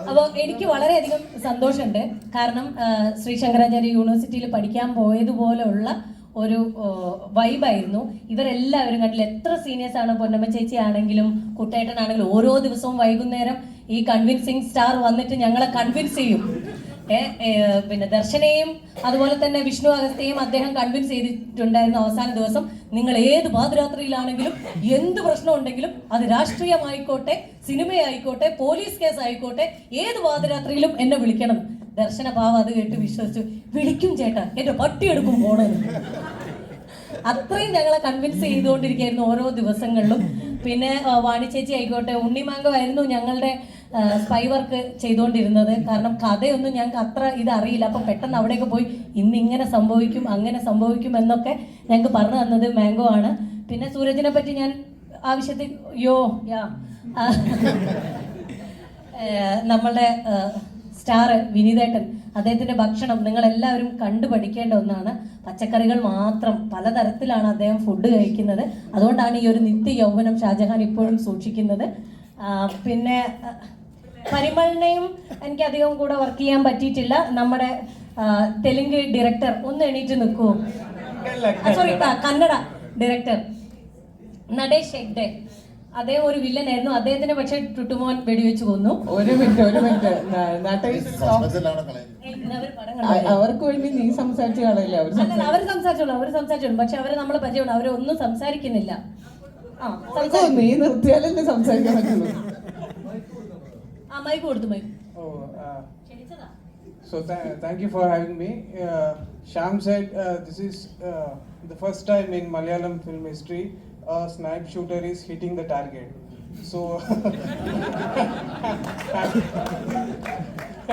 അപ്പോൾ എനിക്ക് വളരെയധികം സന്തോഷമുണ്ട്. കാരണം ശ്രീ ശങ്കരാചാര്യ യൂണിവേഴ്സിറ്റിയിൽ പഠിക്കാൻ പോയതുപോലെയുള്ള ഒരു വൈബായിരുന്നു. ഇവരെല്ലാവരും കണ്ടില്ല, എത്ര സീനിയേഴ്സ് ആണ്, പൊന്നമ്മ ചേച്ചി ആണെങ്കിലും കുട്ടേട്ടനാണെങ്കിലും ഓരോ ദിവസവും വൈകുന്നേരം ഈ കൺവിൻസിങ് സ്റ്റാർ വന്നിട്ട് ഞങ്ങളെ കൺവിൻസ് ചെയ്യും. പിന്നെ ദർശനെയും അതുപോലെ തന്നെ വിഷ്ണു അഗസ്ത്യയും അദ്ദേഹം കൺവിൻസ് ചെയ്തിട്ടുണ്ടായിരുന്നു അവസാന ദിവസം, നിങ്ങൾ ഏത് പാതിരാത്രിയിലാണെങ്കിലും എന്ത് പ്രശ്നം ഉണ്ടെങ്കിലും അത് രാഷ്ട്രീയമായിക്കോട്ടെ, സിനിമയായിക്കോട്ടെ, പോലീസ് കേസ് ആയിക്കോട്ടെ, ഏത് പാതിരാത്രിയിലും എന്നെ വിളിക്കണം. ദർശന പാവം അത് കേട്ട് വിശ്വസിച്ചു, വിളിക്കും ചേട്ടാ, എന്റെ പട്ടിയെടുക്കും പോണെന്ന്. അത്രയും ഞങ്ങളെ കൺവിൻസ് ചെയ്തുകൊണ്ടിരിക്കുകയായിരുന്നു ഓരോ ദിവസങ്ങളിലും. പിന്നെ വാണി ചേച്ചി ആയിക്കോട്ടെ, ഉണ്ണിമാങ്കോ ആയിരുന്നു ഞങ്ങളുടെ സ്പൈ വർക്ക് ചെയ്തുകൊണ്ടിരുന്നത്. കാരണം കഥയൊന്നും ഞങ്ങൾക്ക് അത്ര ഇതറിയില്ല. അപ്പം പെട്ടെന്ന് അവിടെയൊക്കെ പോയി ഇന്ന് ഇങ്ങനെ സംഭവിക്കും അങ്ങനെ സംഭവിക്കും എന്നൊക്കെ ഞങ്ങൾക്ക് പറഞ്ഞു തന്നത് മാംഗോ ആണ്. പിന്നെ സൂരജിനെ പറ്റി ഞാൻ ആവശ്യത്തിൽ നമ്മളുടെ സ്റ്റാർ വിനീതേട്ടൻ, അദ്ദേഹത്തിൻ്റെ ഭക്ഷണം നിങ്ങളെല്ലാവരും കണ്ടു പഠിക്കേണ്ട ഒന്നാണ്. പച്ചക്കറികൾ മാത്രം, പലതരത്തിലാണ് അദ്ദേഹം ഫുഡ് കഴിക്കുന്നത്. അതുകൊണ്ടാണ് ഈ ഒരു നിത്യ യൗവനം ഷാജഹാൻ ഇപ്പോഴും സൂക്ഷിക്കുന്നത്. പിന്നെ പരിമളിനെയും എനിക്ക് അധികം കൂടെ വർക്ക് ചെയ്യാൻ പറ്റിയിട്ടില്ല. നമ്മുടെ തെലുങ്ക് ഡയറക്ടർ ഒന്ന് എണീറ്റ് നിൽക്കുമോ? സോറി, കന്നഡ ഡയറക്ടർ നടേഷ് ഹെഗ്ഡെ, അദ്ദേഹം ഒരു വില്ലനായിരുന്നു. അദ്ദേഹത്തിനെ പക്ഷേ ടുട്ടുമോൻ വെടിവെച്ച് കൊന്നു. ഒരു മിനിറ്റ് അവർക്ക് വേണ്ടി നീ സംസാരിച്ച കളയില്ല. അവർ സംസാരിച്ചോളൂ, പക്ഷെ അവരെ നമ്മളെ പരിചയമുണ്ട്, അവരൊന്നും സംസാരിക്കുന്നില്ല. നീ നിർത്തിയാലല്ലേ സംസാരിക്കാൻ പറ്റുള്ളൂ. മൈക്ക് കൊടുത്തു, mic. So thank you for having me. Shyam said this is the first time in Malayalam film history a snipe shooter is hitting the target. So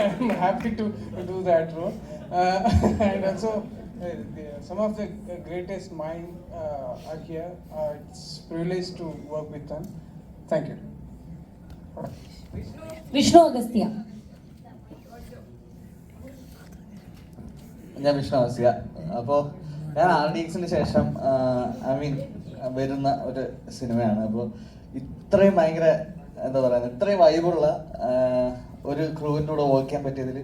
I'm happy to do that role. And also some of the greatest minds are here. It's privilege to work with them. Thank you. Vishnu Agastya. ഞാൻ വിഷ്ണു അഗസ്ത്യ. അപ്പോൾ ഞാൻ RDXന് ശേഷം വരുന്ന ഒരു സിനിമയാണ്. അപ്പോൾ ഇത്രയും ഭയങ്കര എന്താ പറയുക, ഇത്രയും വൈബുള്ള ഒരു ക്രൂവിൻ്റെ കൂടെ വർക്ക് ചെയ്യാൻ പറ്റിയതിൽ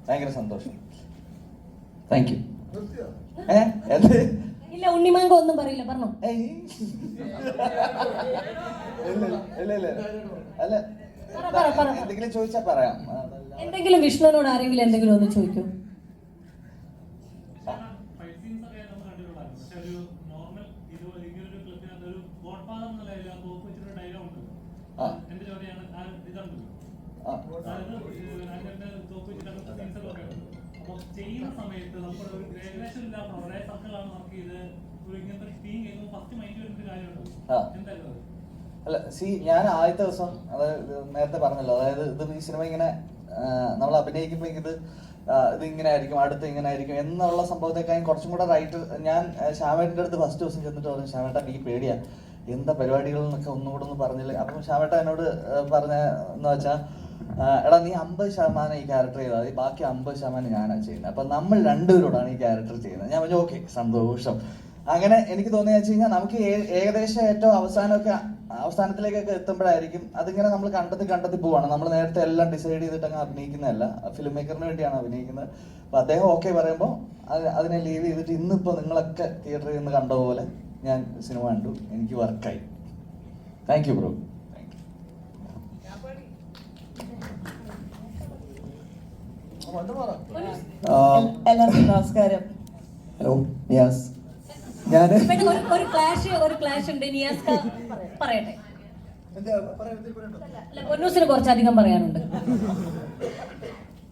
ഭയങ്കര സന്തോഷം. Thank you. ഇല്ല, ഉണ്ണിമാങ്കോ ഒന്നും പറയില്ല, പറഞ്ഞോ. അല്ല, എന്തെങ്കിലും ചോദിച്ചാൽ പറയാം. എന്തെങ്കിലും വിഷ്ണുവിനോട് ആരെങ്കിലും എന്തെങ്കിലും ഒന്ന് ചോദിക്കൂ. ചെയ്യുന്ന സമയത്ത് നമ്മുടെ ഒരു ഏകദേശം ഇല്ലാത്ത ഒരേ സർക്കിളാണ് വർക്ക് ചെയ്ത് ഒരു ഇങ്ങനത്തെ ടീം ചെയ്യുമ്പോൾ ഫസ്റ്റ് മൈൻഡ് വരുന്ന കാര്യമുണ്ടോ? എന്തായിരുന്നു? അല്ല, ഞാൻ ആദ്യത്തെ ദിവസം, അതായത് നേരത്തെ പറഞ്ഞല്ലോ, അതായത് ഇത് ഈ സിനിമ ഇങ്ങനെ നമ്മൾ അഭിനയിക്കുമ്പോൾ ഇത് ഇങ്ങനെ ആയിരിക്കും, അടുത്ത് ഇങ്ങനെ ആയിരിക്കും എന്നുള്ള സംഭവത്തെക്കാളും കുറച്ചും കൂടെ റൈറ്റ്. ഞാൻ ശ്യാമേട്ടൻ്റെ അടുത്ത് ഫസ്റ്റ് ദിവസം ചെന്നിട്ട് പറഞ്ഞു, ശ്യാമേട്ട എനിക്ക് പേടിയാ, എന്താ പരിപാടികൾ എന്നൊക്കെ ഒന്നുകൂടെ ഒന്ന് പറഞ്ഞില്ല. അപ്പം ശ്യാമേട്ട എന്നോട് പറഞ്ഞ എന്ന് വെച്ചാൽ, എടാ നീ 50% ഈ ക്യാരക്ടർ ചെയ്താൽ മതി, ബാക്കി 50% ഞാനാണ് ചെയ്യുന്നത്. അപ്പം നമ്മൾ രണ്ടുപേരോടാണ് ഈ ക്യാരക്ടർ ചെയ്യുന്നത്. ഞാൻ പറഞ്ഞു ഓക്കെ, സന്തോഷം. അങ്ങനെ എനിക്ക് തോന്നിയെന്ന് വെച്ച് കഴിഞ്ഞാൽ നമുക്ക് ഏകദേശം ഏറ്റവും അവസാനത്തിലേക്കൊക്കെ എത്തുമ്പോഴായിരിക്കും അതിങ്ങനെ നമ്മൾ കണ്ടെത്തി പോവാണ്. നമ്മൾ നേരത്തെ എല്ലാം ഡിസൈഡ് ചെയ്തിട്ട് അങ്ങ് അഭിനയിക്കുന്നതല്ല, ഫിലിം മേക്കറിന് വേണ്ടിയാണ് അഭിനയിക്കുന്നത്. അപ്പം അദ്ദേഹം ഓക്കെ പറയുമ്പോൾ അതിനെ ലീവ് ചെയ്തിട്ട് ഇന്നിപ്പോൾ നിങ്ങളൊക്കെ തിയേറ്ററിൽ നിന്ന് കണ്ട പോലെ ഞാൻ സിനിമ കണ്ടു, എനിക്ക് വർക്കായി. Thank you bro. എല്ലാവർക്കും നമസ്കാരം. ഹലോ, നിയാസ്. ഞാൻ ഒരു ക്ലാഷ് ഉണ്ട്. നിയാസ് പറയട്ടെ. പൊന്നൂസിന് കുറച്ചധികം പറയാനുണ്ട്.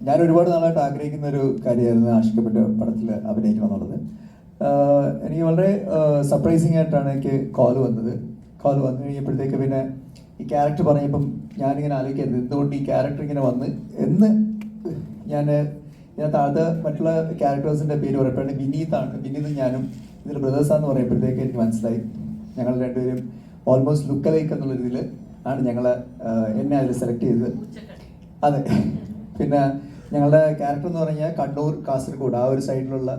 ഞാൻ ഒരുപാട് നാളായിട്ട് ആഗ്രഹിക്കുന്ന ഒരു കാര്യമായിരുന്നു ആഷിക്കപ്പെട്ട പടത്തിൽ അഭിനയിക്കണം എന്നുള്ളത്. എനിക്ക് വളരെ സർപ്രൈസിങ് ആയിട്ടാണ് എനിക്ക് കോൾ വന്നു കഴിഞ്ഞപ്പോഴത്തേക്ക് പിന്നെ ഈ ക്യാരക്ടർ പറഞ്ഞപ്പം ഞാനിങ്ങനെ ആലോചിക്കരുത് എന്തുകൊണ്ട് ഈ ക്യാരക്ടർ ഇങ്ങനെ വന്ന് എന്ന്. ഞാൻ ഇതിനകത്ത് മറ്റുള്ള ക്യാരക്ടേഴ്സിൻ്റെ പേര് പറയപ്പോഴാണ് വിനീതും ഞാനും ഇതിൽ ബ്രദേഴ്സാന്ന് പറയുമ്പോഴത്തേക്ക് എനിക്ക് മനസ്സിലായി ഞങ്ങൾ രണ്ടുപേരും ഓൾമോസ്റ്റ് ലുക്ക് അലൈക്ക് എന്നുള്ള രീതിയിൽ ആണ് എന്നെ അതിൽ സെലക്ട് ചെയ്തത്. അതെ. പിന്നെ ഞങ്ങളുടെ ക്യാരക്ടർ എന്ന് പറഞ്ഞാൽ കണ്ണൂർ, കാസർഗോഡ് ആ ഒരു സൈഡിലുള്ള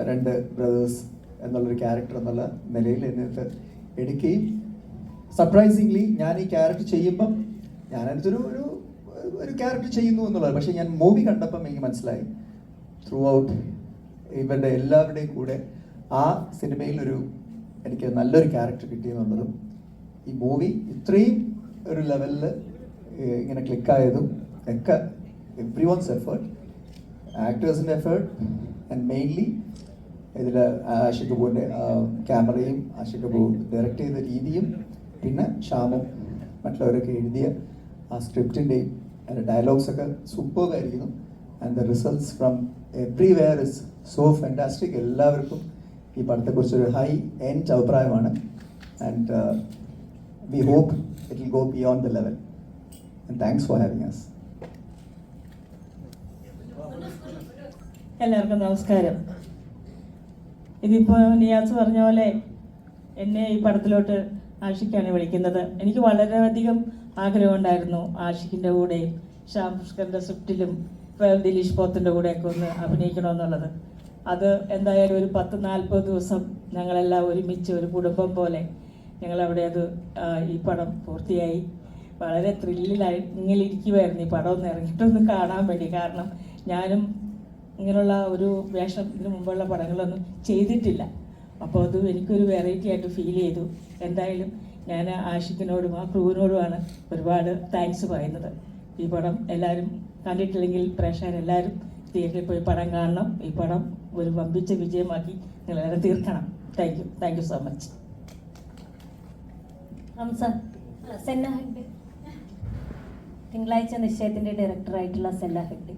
രണ്ട് ബ്രദേഴ്സ് എന്നുള്ളൊരു ക്യാരക്ടർ എന്നുള്ള നിലയിൽ എന്നിട്ട് എടുക്കുകയും സർപ്രൈസിംഗ്ലി ഞാൻ ഈ ക്യാരക്ടർ ചെയ്യുമ്പം ഞാനടുത്തൊരു ഒരു ക്യാരക്ടർ ചെയ്യുന്നു എന്നുള്ളത്. പക്ഷേ ഞാൻ മൂവി കണ്ടപ്പം എനിക്ക് മനസ്സിലായി ത്രൂ ഔട്ട് ഇവരുടെ എല്ലാവരുടെയും കൂടെ ആ സിനിമയിൽ എനിക്ക് നല്ലൊരു ക്യാരക്ടർ കിട്ടിയെന്നുള്ളതും ഈ മൂവി ഇത്രയും ഒരു ലെവലിൽ ഇങ്ങനെ ക്ലിക്കായതും ഒക്കെ എവ്രി വൺസ് എഫേർട്ട്. ആക്ടേഴ്സിൻ്റെ എഫേർട്ട് ആൻഡ് മെയിൻലി ഇതിൽ ആഷിഖ് കപൂറിൻ്റെ ക്യാമറയും ആഷിഖ് കപൂർ ഡയറക്റ്റ് ചെയ്ത രീതിയും പിന്നെ ഷ്യാമും മറ്റുള്ളവരൊക്കെ എഴുതിയ ആ സ്ക്രിപ്റ്റിൻ്റെയും അതിൻ്റെ ഡയലോഗ്സൊക്കെ സൂപ്പറായിരിക്കുന്നു. And the results from everywhere is so fantastic. എല്ലാവർക്കും ഈ പടത്തെക്കുറിച്ചൊരു ഹൈ എൻഡ് അഭിപ്രായമാണ്. And we hope it will go beyond the level. And thanks for having us. എല്ലാവർക്കും നമസ്കാരം. ഇതിപ്പോൾ നിയാസ് പറഞ്ഞ പോലെ എന്നെ ഈ പടത്തിലോട്ട് ആഷിഖാണ് വിളിക്കുന്നത്. എനിക്ക് വളരെയധികം ആഗ്രഹമുണ്ടായിരുന്നു ആഷിഖിൻ്റെ കൂടെയും ശ്യാം പുഷ്കറിൻ്റെ സ്ക്രിപ്റ്റിലും ദിലീഷ് പോത്തിൻ്റെ കൂടെയൊക്കെ ഒന്ന് അഭിനയിക്കണമെന്നുള്ളത്. അത് എന്തായാലും ഒരു 10-40 ദിവസം ഞങ്ങളെല്ലാം ഒരുമിച്ച് ഒരു കുടുംബം പോലെ ഞങ്ങളവിടെ അത് ഈ പടം പൂർത്തിയായി. വളരെ ത്രില്ലിലായി ഇരിക്കുമായിരുന്നു ഈ പടം ഒന്ന് ഇറങ്ങിയിട്ടൊന്ന് കാണാൻ വേണ്ടി. കാരണം ഞാനും ഇങ്ങനെയുള്ള ഒരു വേഷം ഇതിനു മുമ്പുള്ള പടങ്ങളൊന്നും ചെയ്തിട്ടില്ല. അപ്പോൾ അത് എനിക്കൊരു വെറൈറ്റി ആയിട്ട് ഫീൽ ചെയ്തു. എന്തായാലും ഞാൻ ആഷിഖിനോടും ആ ക്രൂവിനോടുമാണ് ഒരുപാട് താങ്ക്സ് പറയുന്നത്. ഈ പടം എല്ലാവരും കണ്ടിട്ടില്ലെങ്കിൽ പ്രേക്ഷകരെല്ലാവരും തിയേറ്ററിൽ പോയി പടം കാണണം. ഈ പടം ഒരു വമ്പിച്ച വിജയമാക്കി നിങ്ങളെല്ലാം തീർക്കണം. Thank you so much. Senna Hegde, തിങ്കളാഴ്ച നിശ്ചയത്തിൻ്റെ ഡയറക്ടറായിട്ടുള്ള Senna Hegde.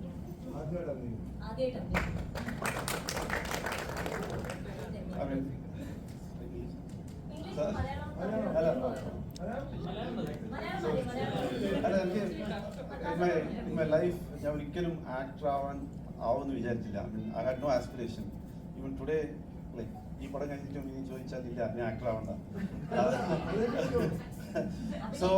In my life, ഞാൻ ഒരിക്കലും ആക്ടർ ആവുമെന്ന് വിചാരിച്ചില്ല. I had no aspiration. Even today, like ഈ പടം കഴിഞ്ഞിട്ട് ഇനി ചോദിച്ചാൽ ഇല്ല ഞാൻ ആക്ടർ ആവണ്ട. So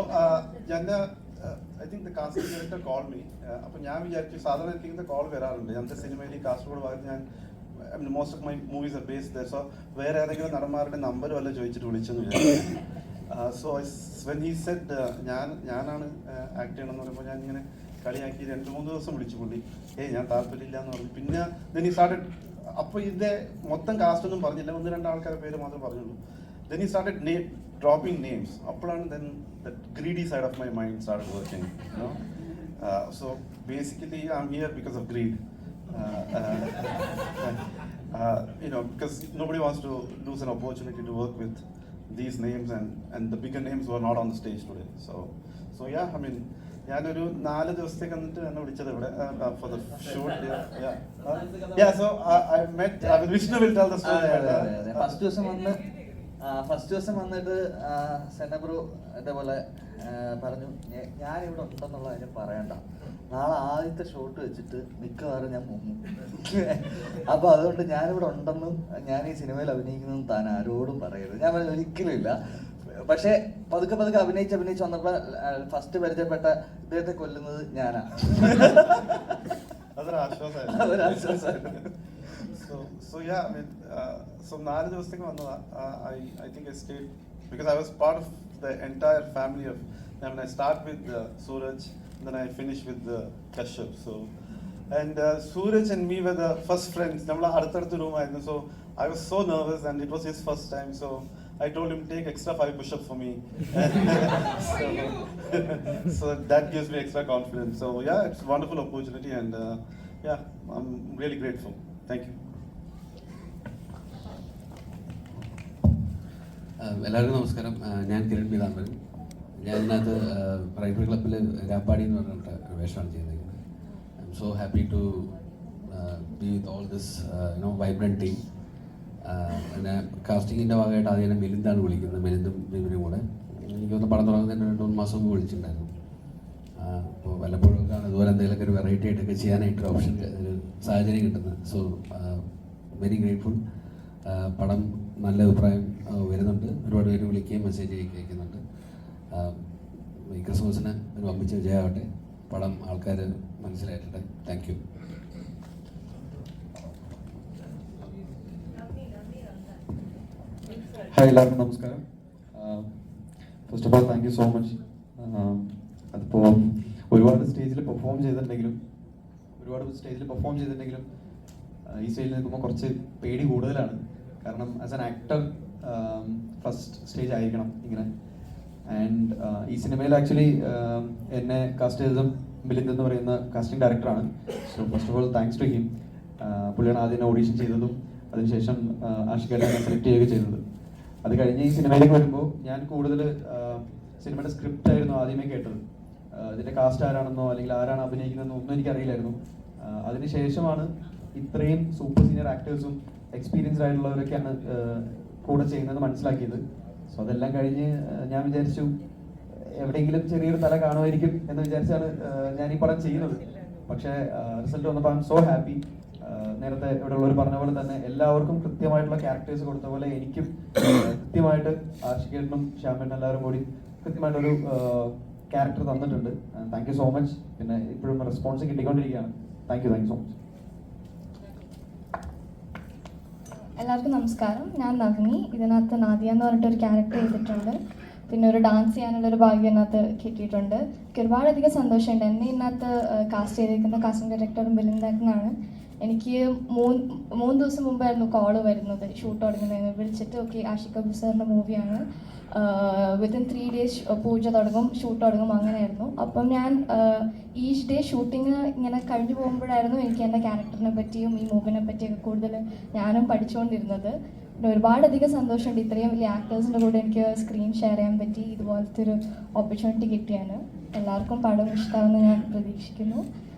I think the casting director called me. അപ്പോൾ ഞാൻ വിചാരിച്ചു സാധാരണ എനിക്ക് ഇങ്ങനത്തെ കോൾ വരാറുണ്ട്. ഞങ്ങളുടെ സിനിമയിൽ ഈ കാസർഗോഡ് ഭാഗത്ത് ഞാൻ most of my movies are based there. So വേറെ ഏതെങ്കിലും നടന്മാരുടെ നമ്പർ വല്ല ചോദിച്ചിട്ട് വിളിച്ചെന്ന് വിചാരിച്ചു. So when he said ഞാനാണ് ആക്ട് ചെയ്യണമെന്ന് പറയുമ്പോൾ ഞാൻ ഇങ്ങനെ കളിയാക്കി 2-3 ദിവസം വിളിച്ചു പുള്ളി. ഞാൻ താല്പര്യമില്ല എന്ന് പറഞ്ഞു. പിന്നെ then he started. അപ്പോൾ ഇതിൻ്റെ മൊത്തം കാസ്റ്റ് ഒന്നും പറഞ്ഞില്ല, 1-2 ആൾക്കാരുടെ പേര് മാത്രമേ പറഞ്ഞുള്ളൂ. Then he started dropping names. Appuran then the greedy side of my mind started working. So basically I'm here because of greed. Because nobody wants to lose an opportunity to work with these names and the bigger names who are not on the stage today. So yeah, I mean, ഞാനൊരു 4 ദിവസത്തേക്ക് വന്നിട്ട് എന്നെ വിളിച്ചത് ഇവിടെ for the shoot. Yeah, so I met Vishnu will tell the story. First ദിവസം വന്നിട്ട് സെനബ്രു ഇതേപോലെ പറഞ്ഞു, ഞാനിവിടെ ഉണ്ടെന്നുള്ള കാര്യം പറയണ്ട, നാളെ ആദ്യത്തെ ഷോട്ട് വെച്ചിട്ട് മിക്കവാറും ഞാൻ മുങ്ങും. അപ്പോൾ അതുകൊണ്ട് ഞാനിവിടെ ഉണ്ടെന്നും ഞാൻ ഈ സിനിമയിൽ അഭിനയിക്കുന്നതും താൻ ആരോടും പറയരുത്. ഞാൻ പറഞ്ഞു ഒരിക്കലും ഇല്ല. പക്ഷെ പതുക്കെ അഭിനയിച്ച് വന്നപ്പോൾ ഫസ്റ്റ് പരിചയപ്പെട്ട ഇദ്ദേഹത്തെ കൊല്ലുന്നത് ഞാനാണ്. അതൊരാശ്വാസമായിരുന്നു. So yeah, I mean, so 4 ദിവസത്തേക്ക് വന്നതാ. I think I stayed because I was part of the entire family of. I mean, I start with Suraj, then I finish with Kashyap. So, and Suraj and me were the first friends. നമ്മളെ അടുത്തടുത്ത room ആയിരുന്നു. So I was so nervous and it was his first time. So I told him take extra 5 push-ups for me. So that gives me extra confidence. So yeah, it's a wonderful opportunity and yeah, I'm really grateful. Thank you. എല്ലാവർക്കും നമസ്കാരം. ഞാൻ കിരൺ പീതാംബരൻ. ഞാൻ ഇതിനകത്ത് റൈഫിൾ ക്ലബ്ബിൽ രാപ്പാടി എന്ന് പറഞ്ഞിട്ട് വേഷമാണ് ചെയ്തിരിക്കുന്നത്. I'm so happy to be with all this vibrant team. പിന്നെ കാസ്റ്റിങ്ങിൻ്റെ ഭാഗമായിട്ട് ആദ്യം മിലിന്ദാണ് വിളിക്കുന്നത്. മിലിന്ദും ബിബിനും കൂടെ എനിക്കൊന്ന് പടം തുടങ്ങുന്നതിന് 2-3 മാസം മുമ്പ് വിളിച്ചിട്ടുണ്ടായിരുന്നു. അപ്പോൾ വല്ലപ്പോഴൊക്കെയാണ് ഇതുപോലെ എന്തെങ്കിലുമൊക്കെ ഒരു വെറൈറ്റി ആയിട്ടൊക്കെ ചെയ്യാനായിട്ടൊരു ഓപ്ഷൻ ഒരു സാഹചര്യം കിട്ടുന്നത്. So very grateful. പടം നല്ല അഭിപ്രായം വരുന്നുണ്ട്. ഒരുപാട് പേര് വിളിക്കുകയും മെസ്സേജ് അയക്കുന്നുണ്ട്. ഈ ക്രിസ്മസിന് ഒരു വമ്പിച്ച വിജയമാവട്ടെ. പടം ആൾക്കാർ മനസ്സിലായിട്ടെ. Thank you. ഹായ്, എല്ലാവർക്കും നമസ്കാരം. First of all thank you so much. അതിപ്പോൾ ഒരുപാട് സ്റ്റേജിൽ പെർഫോം ചെയ്തിട്ടുണ്ടെങ്കിലും ഈ സ്റ്റേജിൽ നിൽക്കുമ്പോൾ കുറച്ച് പേടി കൂടുതലാണ്. കാരണം as an actor first stage ആയിരിക്കണം ഇങ്ങനെ. ആൻഡ് ഈ സിനിമയിൽ ആക്ച്വലി എന്നെ കാസ്റ്റ് ചെയ്തതും മിലിന്ദ് എന്ന് പറയുന്ന കാസ്റ്റിംഗ് ഡയറക്ടറാണ്. So first of all thanks to him. പുള്ളിയാണ് ആദ്യം ഓഡീഷൻ ചെയ്തതും അതിനുശേഷം ആഷിഖേട്ടനെ സെലക്ട് ചെയ്യുകയൊക്കെ ചെയ്തത്. അത് കഴിഞ്ഞ് ഈ സിനിമയിലേക്ക് വരുമ്പോൾ ഞാൻ കൂടുതൽ സിനിമയുടെ സ്ക്രിപ്റ്റ് ആയിരുന്നു ആദ്യമേ കേട്ടത്. ഇതിൻ്റെ കാസ്റ്റ് ആരാണെന്നോ അല്ലെങ്കിൽ ആരാണ് അഭിനയിക്കുന്നതെന്നോ ഒന്നും എനിക്കറിയില്ലായിരുന്നു. അതിനുശേഷമാണ് ഇത്രയും സൂപ്പർ സീനിയർ ആക്ടേഴ്സും എക്സ്പീരിയൻസ്ഡ് ആയിട്ടുള്ളവരൊക്കെയാണ് കൂടെ ചെയ്യുന്നത് മനസ്സിലാക്കിയത്. സോ അതെല്ലാം കഴിഞ്ഞ് ഞാൻ വിചാരിച്ചു എവിടെയെങ്കിലും ചെറിയൊരു തല കാണുമായിരിക്കും എന്ന് വിചാരിച്ചാണ് ഞാൻ ഈ പടം ചെയ്യുന്നത്. പക്ഷേ റിസൾട്ട് വന്നപ്പോൾ ഐ എം സോ ഹാപ്പി. നേരത്തെ ഇവിടെ ഉള്ളവർ പറഞ്ഞ പോലെ തന്നെ എല്ലാവർക്കും കൃത്യമായിട്ടുള്ള ക്യാരക്ടേഴ്സ് കൊടുത്ത പോലെ എനിക്കും കൃത്യമായിട്ട് ആഷിഖേട്ടനും ശ്യാമേട്ടനും എല്ലാവരും കൂടി കൃത്യമായിട്ടൊരു ക്യാരക്ടർ തന്നിട്ടുണ്ട്. Thank you so much. പിന്നെ ഇപ്പോഴും റെസ്പോൺസ് കിട്ടിക്കൊണ്ടിരിക്കുകയാണ്. Thank you so much. എല്ലാവർക്കും നമസ്കാരം. ഞാൻ നവനി. ഇതിനകത്ത് നാദിയ എന്ന് പറഞ്ഞിട്ടൊരു ക്യാരക്ടർ ചെയ്തിട്ടുണ്ട്. പിന്നെ ഒരു ഡാൻസ് ചെയ്യാനുള്ളൊരു ഭാഗ്യം ഇതിനകത്ത് കിട്ടിയിട്ടുണ്ട്. എനിക്ക് ഒരുപാടധികം സന്തോഷമുണ്ട്. എന്നെ ഇതിനകത്ത് കാസ്റ്റ് ചെയ്തിരിക്കുന്ന കാസ്റ്റിംഗ് ഡയറക്ടറും മിലിന്ദേട്ടനാണ്. എനിക്ക് മൂന്ന് ദിവസം മുമ്പായിരുന്നു കോള് വരുന്നത് ഷൂട്ട് തുടങ്ങുന്നതിന്. വിളിച്ചിട്ട് ഓക്കെ ആഷിഖ് കപൂർ സാറിൻ്റെ മൂവിയാണ്, വിത്തിൻ 3 days പൂജ തുടങ്ങും, ഷൂട്ട് തുടങ്ങും, അങ്ങനെയായിരുന്നു. അപ്പം ഞാൻ ഈച്ച് ഡേ ഷൂട്ടിങ് ഇങ്ങനെ കഴിഞ്ഞു പോകുമ്പോഴായിരുന്നു എനിക്ക് എൻ്റെ ക്യാരക്ടറിനെ പറ്റിയും ഈ മൂവിനെ പറ്റിയൊക്കെ കൂടുതൽ ഞാനും പഠിച്ചുകൊണ്ടിരുന്നത്. പിന്നെ ഒരുപാടധികം സന്തോഷമുണ്ട് ഇത്രയും വലിയ ആക്ടേഴ്സിൻ്റെ കൂടെ എനിക്ക് സ്ക്രീൻ ഷെയർ ചെയ്യാൻ പറ്റി. ഇതുപോലത്തെ ഒരു ഓപ്പർച്യൂണിറ്റി കിട്ടിയാണ്. എല്ലാവർക്കും പടം ഇഷ്ടമാണെന്ന് ഞാൻ പ്രതീക്ഷിക്കുന്നു.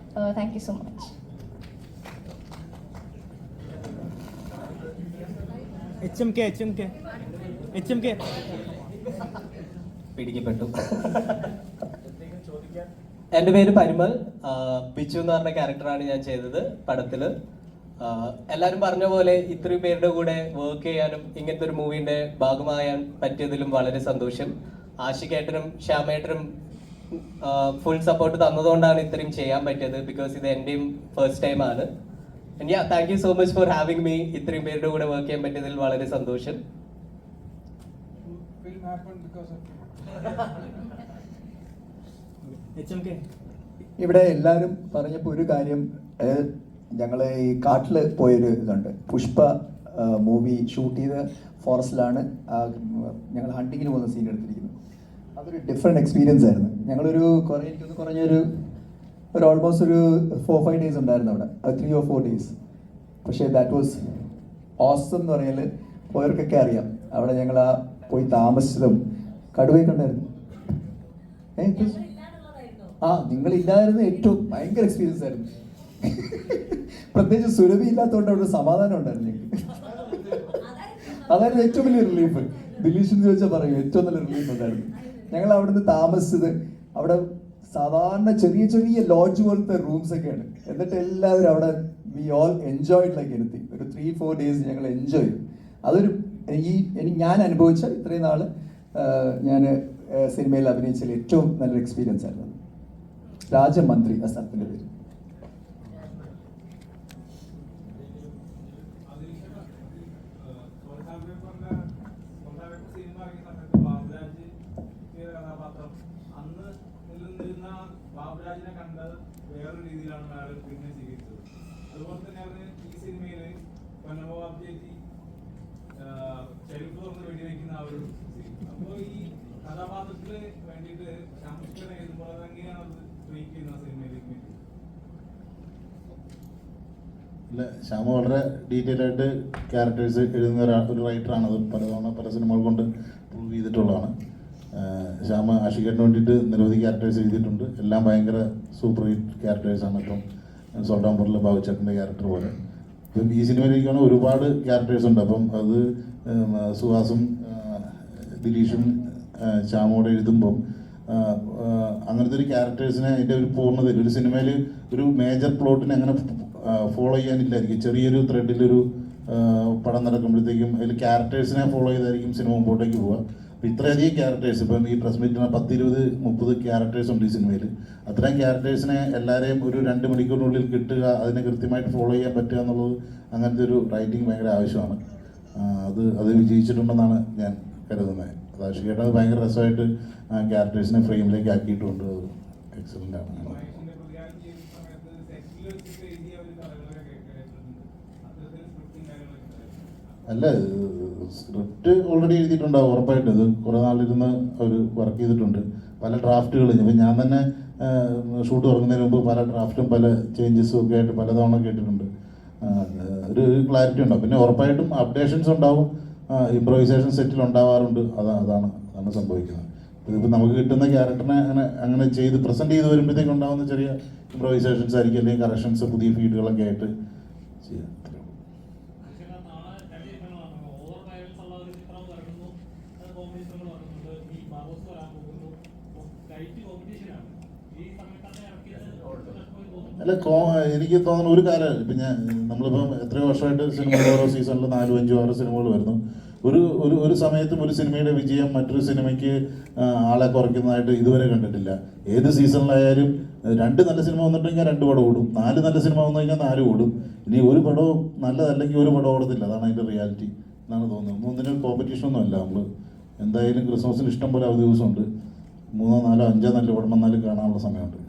Thank you so much. പിടിക്കപ്പെട്ടു. എൻ്റെ പേര് പരിമൽ. ബിച്ചു എന്ന് പറഞ്ഞ ക്യാരക്ടറാണ് ഞാൻ ചെയ്തത് പടത്തിൽ. എല്ലാവരും പറഞ്ഞ പോലെ ഇത്രയും പേരുടെ കൂടെ വർക്ക് ചെയ്യാനും ഇങ്ങനത്തെ ഒരു മൂവിൻ്റെ ഭാഗമാകാൻ പറ്റിയതിലും വളരെ സന്തോഷം. ആഷിഖേട്ടനും ശ്യാമേട്ടനും ഫുൾ സപ്പോർട്ട് തന്നതുകൊണ്ടാണ് ഇത്രയും ചെയ്യാൻ പറ്റിയത്. ബിക്കോസ് ഇത് എൻ്റെയും ഫസ്റ്റ് ടൈമാണ്. Thank you so much for having me. ഇത്രയും പേരുടെ കൂടെ വർക്ക് ചെയ്യാൻ പറ്റിയതിൽ വളരെ സന്തോഷം. ഇവിടെ എല്ലാവരും പറഞ്ഞപ്പോൾ ഒരു കാര്യം, ഞങ്ങൾ ഈ കാട്ടിൽ പോയൊരു ഇതുണ്ട്. പുഷ്പ മൂവി ഷൂട്ട് ചെയ്ത ഫോറസ്റ്റിലാണ് ഞങ്ങൾ ഹണ്ടിങ്ങിന് പോകുന്ന സീൻ എടുത്തിരിക്കുന്നത്. അതൊരു ഡിഫറെൻറ്റ് എക്സ്പീരിയൻസ് ആയിരുന്നു. ഞങ്ങളൊരു എനിക്കൊന്ന് കുറഞ്ഞൊരു ഓൾമോസ്റ്റ് ഒരു 4-5 days ഉണ്ടായിരുന്നു അവിടെ, 3 or 4 days. പക്ഷേ ദാറ്റ് വാസ് ഓസം എന്ന് പറഞ്ഞാൽ പോയവർക്കൊക്കെ അറിയാം. അവിടെ ഞങ്ങൾ പോയി താമസിച്ചതും കടുവയൊക്കെ ഉണ്ടായിരുന്നു. നിങ്ങളില്ലായിരുന്നു ഏറ്റവും ഭയങ്കര എക്സ്പീരിയൻസ് ആയിരുന്നു. പ്രത്യേകിച്ച് സുരഭി ഇല്ലാത്തതുകൊണ്ട് അവിടെ ഒരു സമാധാനം ഉണ്ടായിരുന്നു ഞങ്ങൾക്ക്. അതായിരുന്നു ഏറ്റവും വലിയ റിലീഫ്. ദിലീഷ് എന്ന് ചോദിച്ചാൽ പറയും ഏറ്റവും നല്ല റിലീഫ് ഉണ്ടായിരുന്നു. ഞങ്ങൾ അവിടുന്ന് താമസിച്ചത് അവിടെ സാധാരണ ചെറിയ ചെറിയ ലോഡ്ജ് പോലത്തെ റൂംസ് ഒക്കെയാണ്. എന്നിട്ട് എല്ലാവരും അവിടെ we all enjoyed like anything. ഒരു 3-4 days ഞങ്ങൾ എൻജോയ് ചെയ്തു. അതൊരു ഞാൻ അനുഭവിച്ച ഇത്രയും നാൾ ഞാൻ സിനിമയിൽ അഭിനയിച്ചതിൽ ഏറ്റവും നല്ലൊരു എക്സ്പീരിയൻസ് ആയിരുന്നു. രാജമന്ത്രി ആ സ്ഥലത്തിൻ്റെ പേര്. ബാബുരാജിനെ കണ്ടത് വേറൊരു രീതിയിലാണ് അയാൾ പിന്നെ സ്വീകരിച്ചത്. അതുപോലെ തന്നെയാണ് ഈ സിനിമയിൽ പൊന്നമ്മ ചേച്ചി ചെരുപ്പ് തുറന്ന് വെടിവെക്കുന്ന ആ ഒരു സീൻ. അപ്പോൾ ഈ കഥാപാത്രത്തിന് വേണ്ടിയിട്ട് ശാമുഷ്കരൻ എഴുതുമ്പോൾ അതെങ്ങനെയാണ് അത് ട്രീറ്റ് ചെയ്യുന്ന സിനിമയിലേക്ക്? ഇല്ല, ശ്യാമ വളരെ ഡീറ്റെയിൽ ആയിട്ട് ക്യാരക്ടേഴ്സ് എഴുതുന്ന ഒരു റൈറ്ററാണ്. അത് പലതവണ പല സിനിമകൾ കൊണ്ട് പ്രൂവ് ചെയ്തിട്ടുള്ളതാണ്. ശ്യാമ ആഷിഖേട്ടന് വേണ്ടിയിട്ട് നിരവധി ക്യാരക്ടേഴ്സ് എഴുതിയിട്ടുണ്ട്. എല്ലാം ഭയങ്കര സൂപ്പർ ഹിറ്റ് ക്യാരക്ടേഴ്സാണ്. ഇപ്പം സോൾട്ടാമ്പൂരിലെ ബാബുച്ചേട്ടൻ്റെ ക്യാരക്ടർ പോലെ. ഇപ്പം ഈ സിനിമയിലേക്കാണ് ഒരുപാട് ക്യാരക്ടേഴ്സ് ഉണ്ട്. അപ്പം അത് സുഹാസും ദിലീഷും ശ്യാമോടെ എഴുതുമ്പം അങ്ങനത്തെ ഒരു ക്യാരക്ടേഴ്സിനെ അതിൻ്റെ ഒരു പൂർണ്ണതയിൽ ഒരു സിനിമയിൽ ഒരു മേജർ പ്ലോട്ടിനെ അങ്ങനെ ഫോളോ ചെയ്യാനില്ലായിരിക്കും. ചെറിയൊരു ത്രെഡിലൊരു പടം നടക്കുമ്പോഴത്തേക്കും അതിൽ ക്യാരക്ടേഴ്സിനെ ഫോളോ ചെയ്തായിരിക്കും സിനിമ മുമ്പോട്ടേക്ക് പോവുക. അപ്പോൾ ഇത്രയധികം ക്യാരക്ടേഴ്സ്, ഇപ്പം ഈ പ്രസ് മീറ്റിന് 10-20-30 ക്യാരക്ടേഴ്സ് ഉണ്ട് ഈ സിനിമയിൽ. അത്രയും ക്യാരക്ടേഴ്സിനെ എല്ലാവരെയും ഒരു 2 മണിക്കൂറിനുള്ളിൽ കിട്ടുക, അതിനെ കൃത്യമായിട്ട് ഫോളോ ചെയ്യാൻ പറ്റുക എന്നുള്ളത് അങ്ങനത്തെ ഒരു റൈറ്റിംഗ് ഭയങ്കര ആവശ്യമാണ്. അത് വിജയിച്ചിട്ടുണ്ടെന്നാണ് ഞാൻ കരുതുന്നത്. അത് ആഷിഖേട്ടൻ അത് ഭയങ്കര രസമായിട്ട് ആ ക്യാരക്ടേഴ്സിനെ ഫ്രെയിമിലേക്ക് ആക്കിയിട്ടുണ്ട്. എക്സലൻ്റ് ആണ്. അല്ല, സ്ക്രിപ്റ്റ് ഓൾറെഡി എഴുതിയിട്ടുണ്ടാവും ഉറപ്പായിട്ട്. ഇത് കുറേ നാളിരുന്ന് അവർ വർക്ക് ചെയ്തിട്ടുണ്ട്, പല ഡ്രാഫ്റ്റുകൾ. ഇപ്പം ഞാൻ തന്നെ ഷൂട്ട് തുടങ്ങുന്നതിന് മുമ്പ് പല ഡ്രാഫ്റ്റും പല ചേഞ്ചസും ഒക്കെ ആയിട്ട് പലതവണ കേട്ടിട്ടുണ്ട്. ഒരു ക്ലാരിറ്റി ഉണ്ടാവും. പിന്നെ ഉറപ്പായിട്ടും അപ്ഡേഷൻസ് ഉണ്ടാവും, ഇംപ്രൊവൈസേഷൻ സെറ്റിൽ ഉണ്ടാവാറുണ്ട്. അതാണ് സംഭവിക്കുന്നത്. ഇതിപ്പോൾ നമുക്ക് കിട്ടുന്ന ക്യാരക്ടറിനെ അങ്ങനെ ചെയ്ത് പ്രസൻറ്റ് ചെയ്ത് വരുമ്പോഴത്തേക്ക് ഉണ്ടാകുന്ന ചെറിയ ഇംപ്രൊവൈസേഷൻസ് ആയിരിക്കും, അല്ലെങ്കിൽ കറക്ഷൻസ്, പുതിയ ഫീഡുകളൊക്കെ ആയിട്ട് ചെയ്യാം. അല്ല, എനിക്ക് തോന്നുന്നു ഒരു കാര്യം, ഇപ്പം നമ്മളിപ്പം എത്രയോ വർഷമായിട്ട് സിനിമകൾ ഓരോ സീസണിൽ 4, 5, 6 സിനിമകൾ വരുന്നു. ഒരു സമയത്തും ഒരു സിനിമയുടെ വിജയം മറ്റൊരു സിനിമയ്ക്ക് ആളെ കുറയ്ക്കുന്നതായിട്ട് ഇതുവരെ കണ്ടിട്ടില്ല. ഏത് സീസണിലായാലും 2 നല്ല സിനിമ വന്നിട്ടുണ്ടെങ്കിൽ 2 പടം ഓടും, 4 നല്ല സിനിമ വന്നു കഴിഞ്ഞാൽ 4 ഓടും. ഇനി ഒരു പടവും നല്ലതല്ലെങ്കിൽ ഒരു പടം ഓടത്തില്ല. അതാണ് അതിൻ്റെ റിയാലിറ്റി എന്നാണ് തോന്നുന്നത്. ഒന്നിനും കോമ്പറ്റീഷനൊന്നും അല്ല. നമ്മൾ എന്തായാലും ക്രിസ്മസിന് ഇഷ്ടം പോലെ അവധി ദിവസമുണ്ട്. 3, 4, 5 നല്ല പടം വന്നാലും കാണാനുള്ള സമയമുണ്ട്.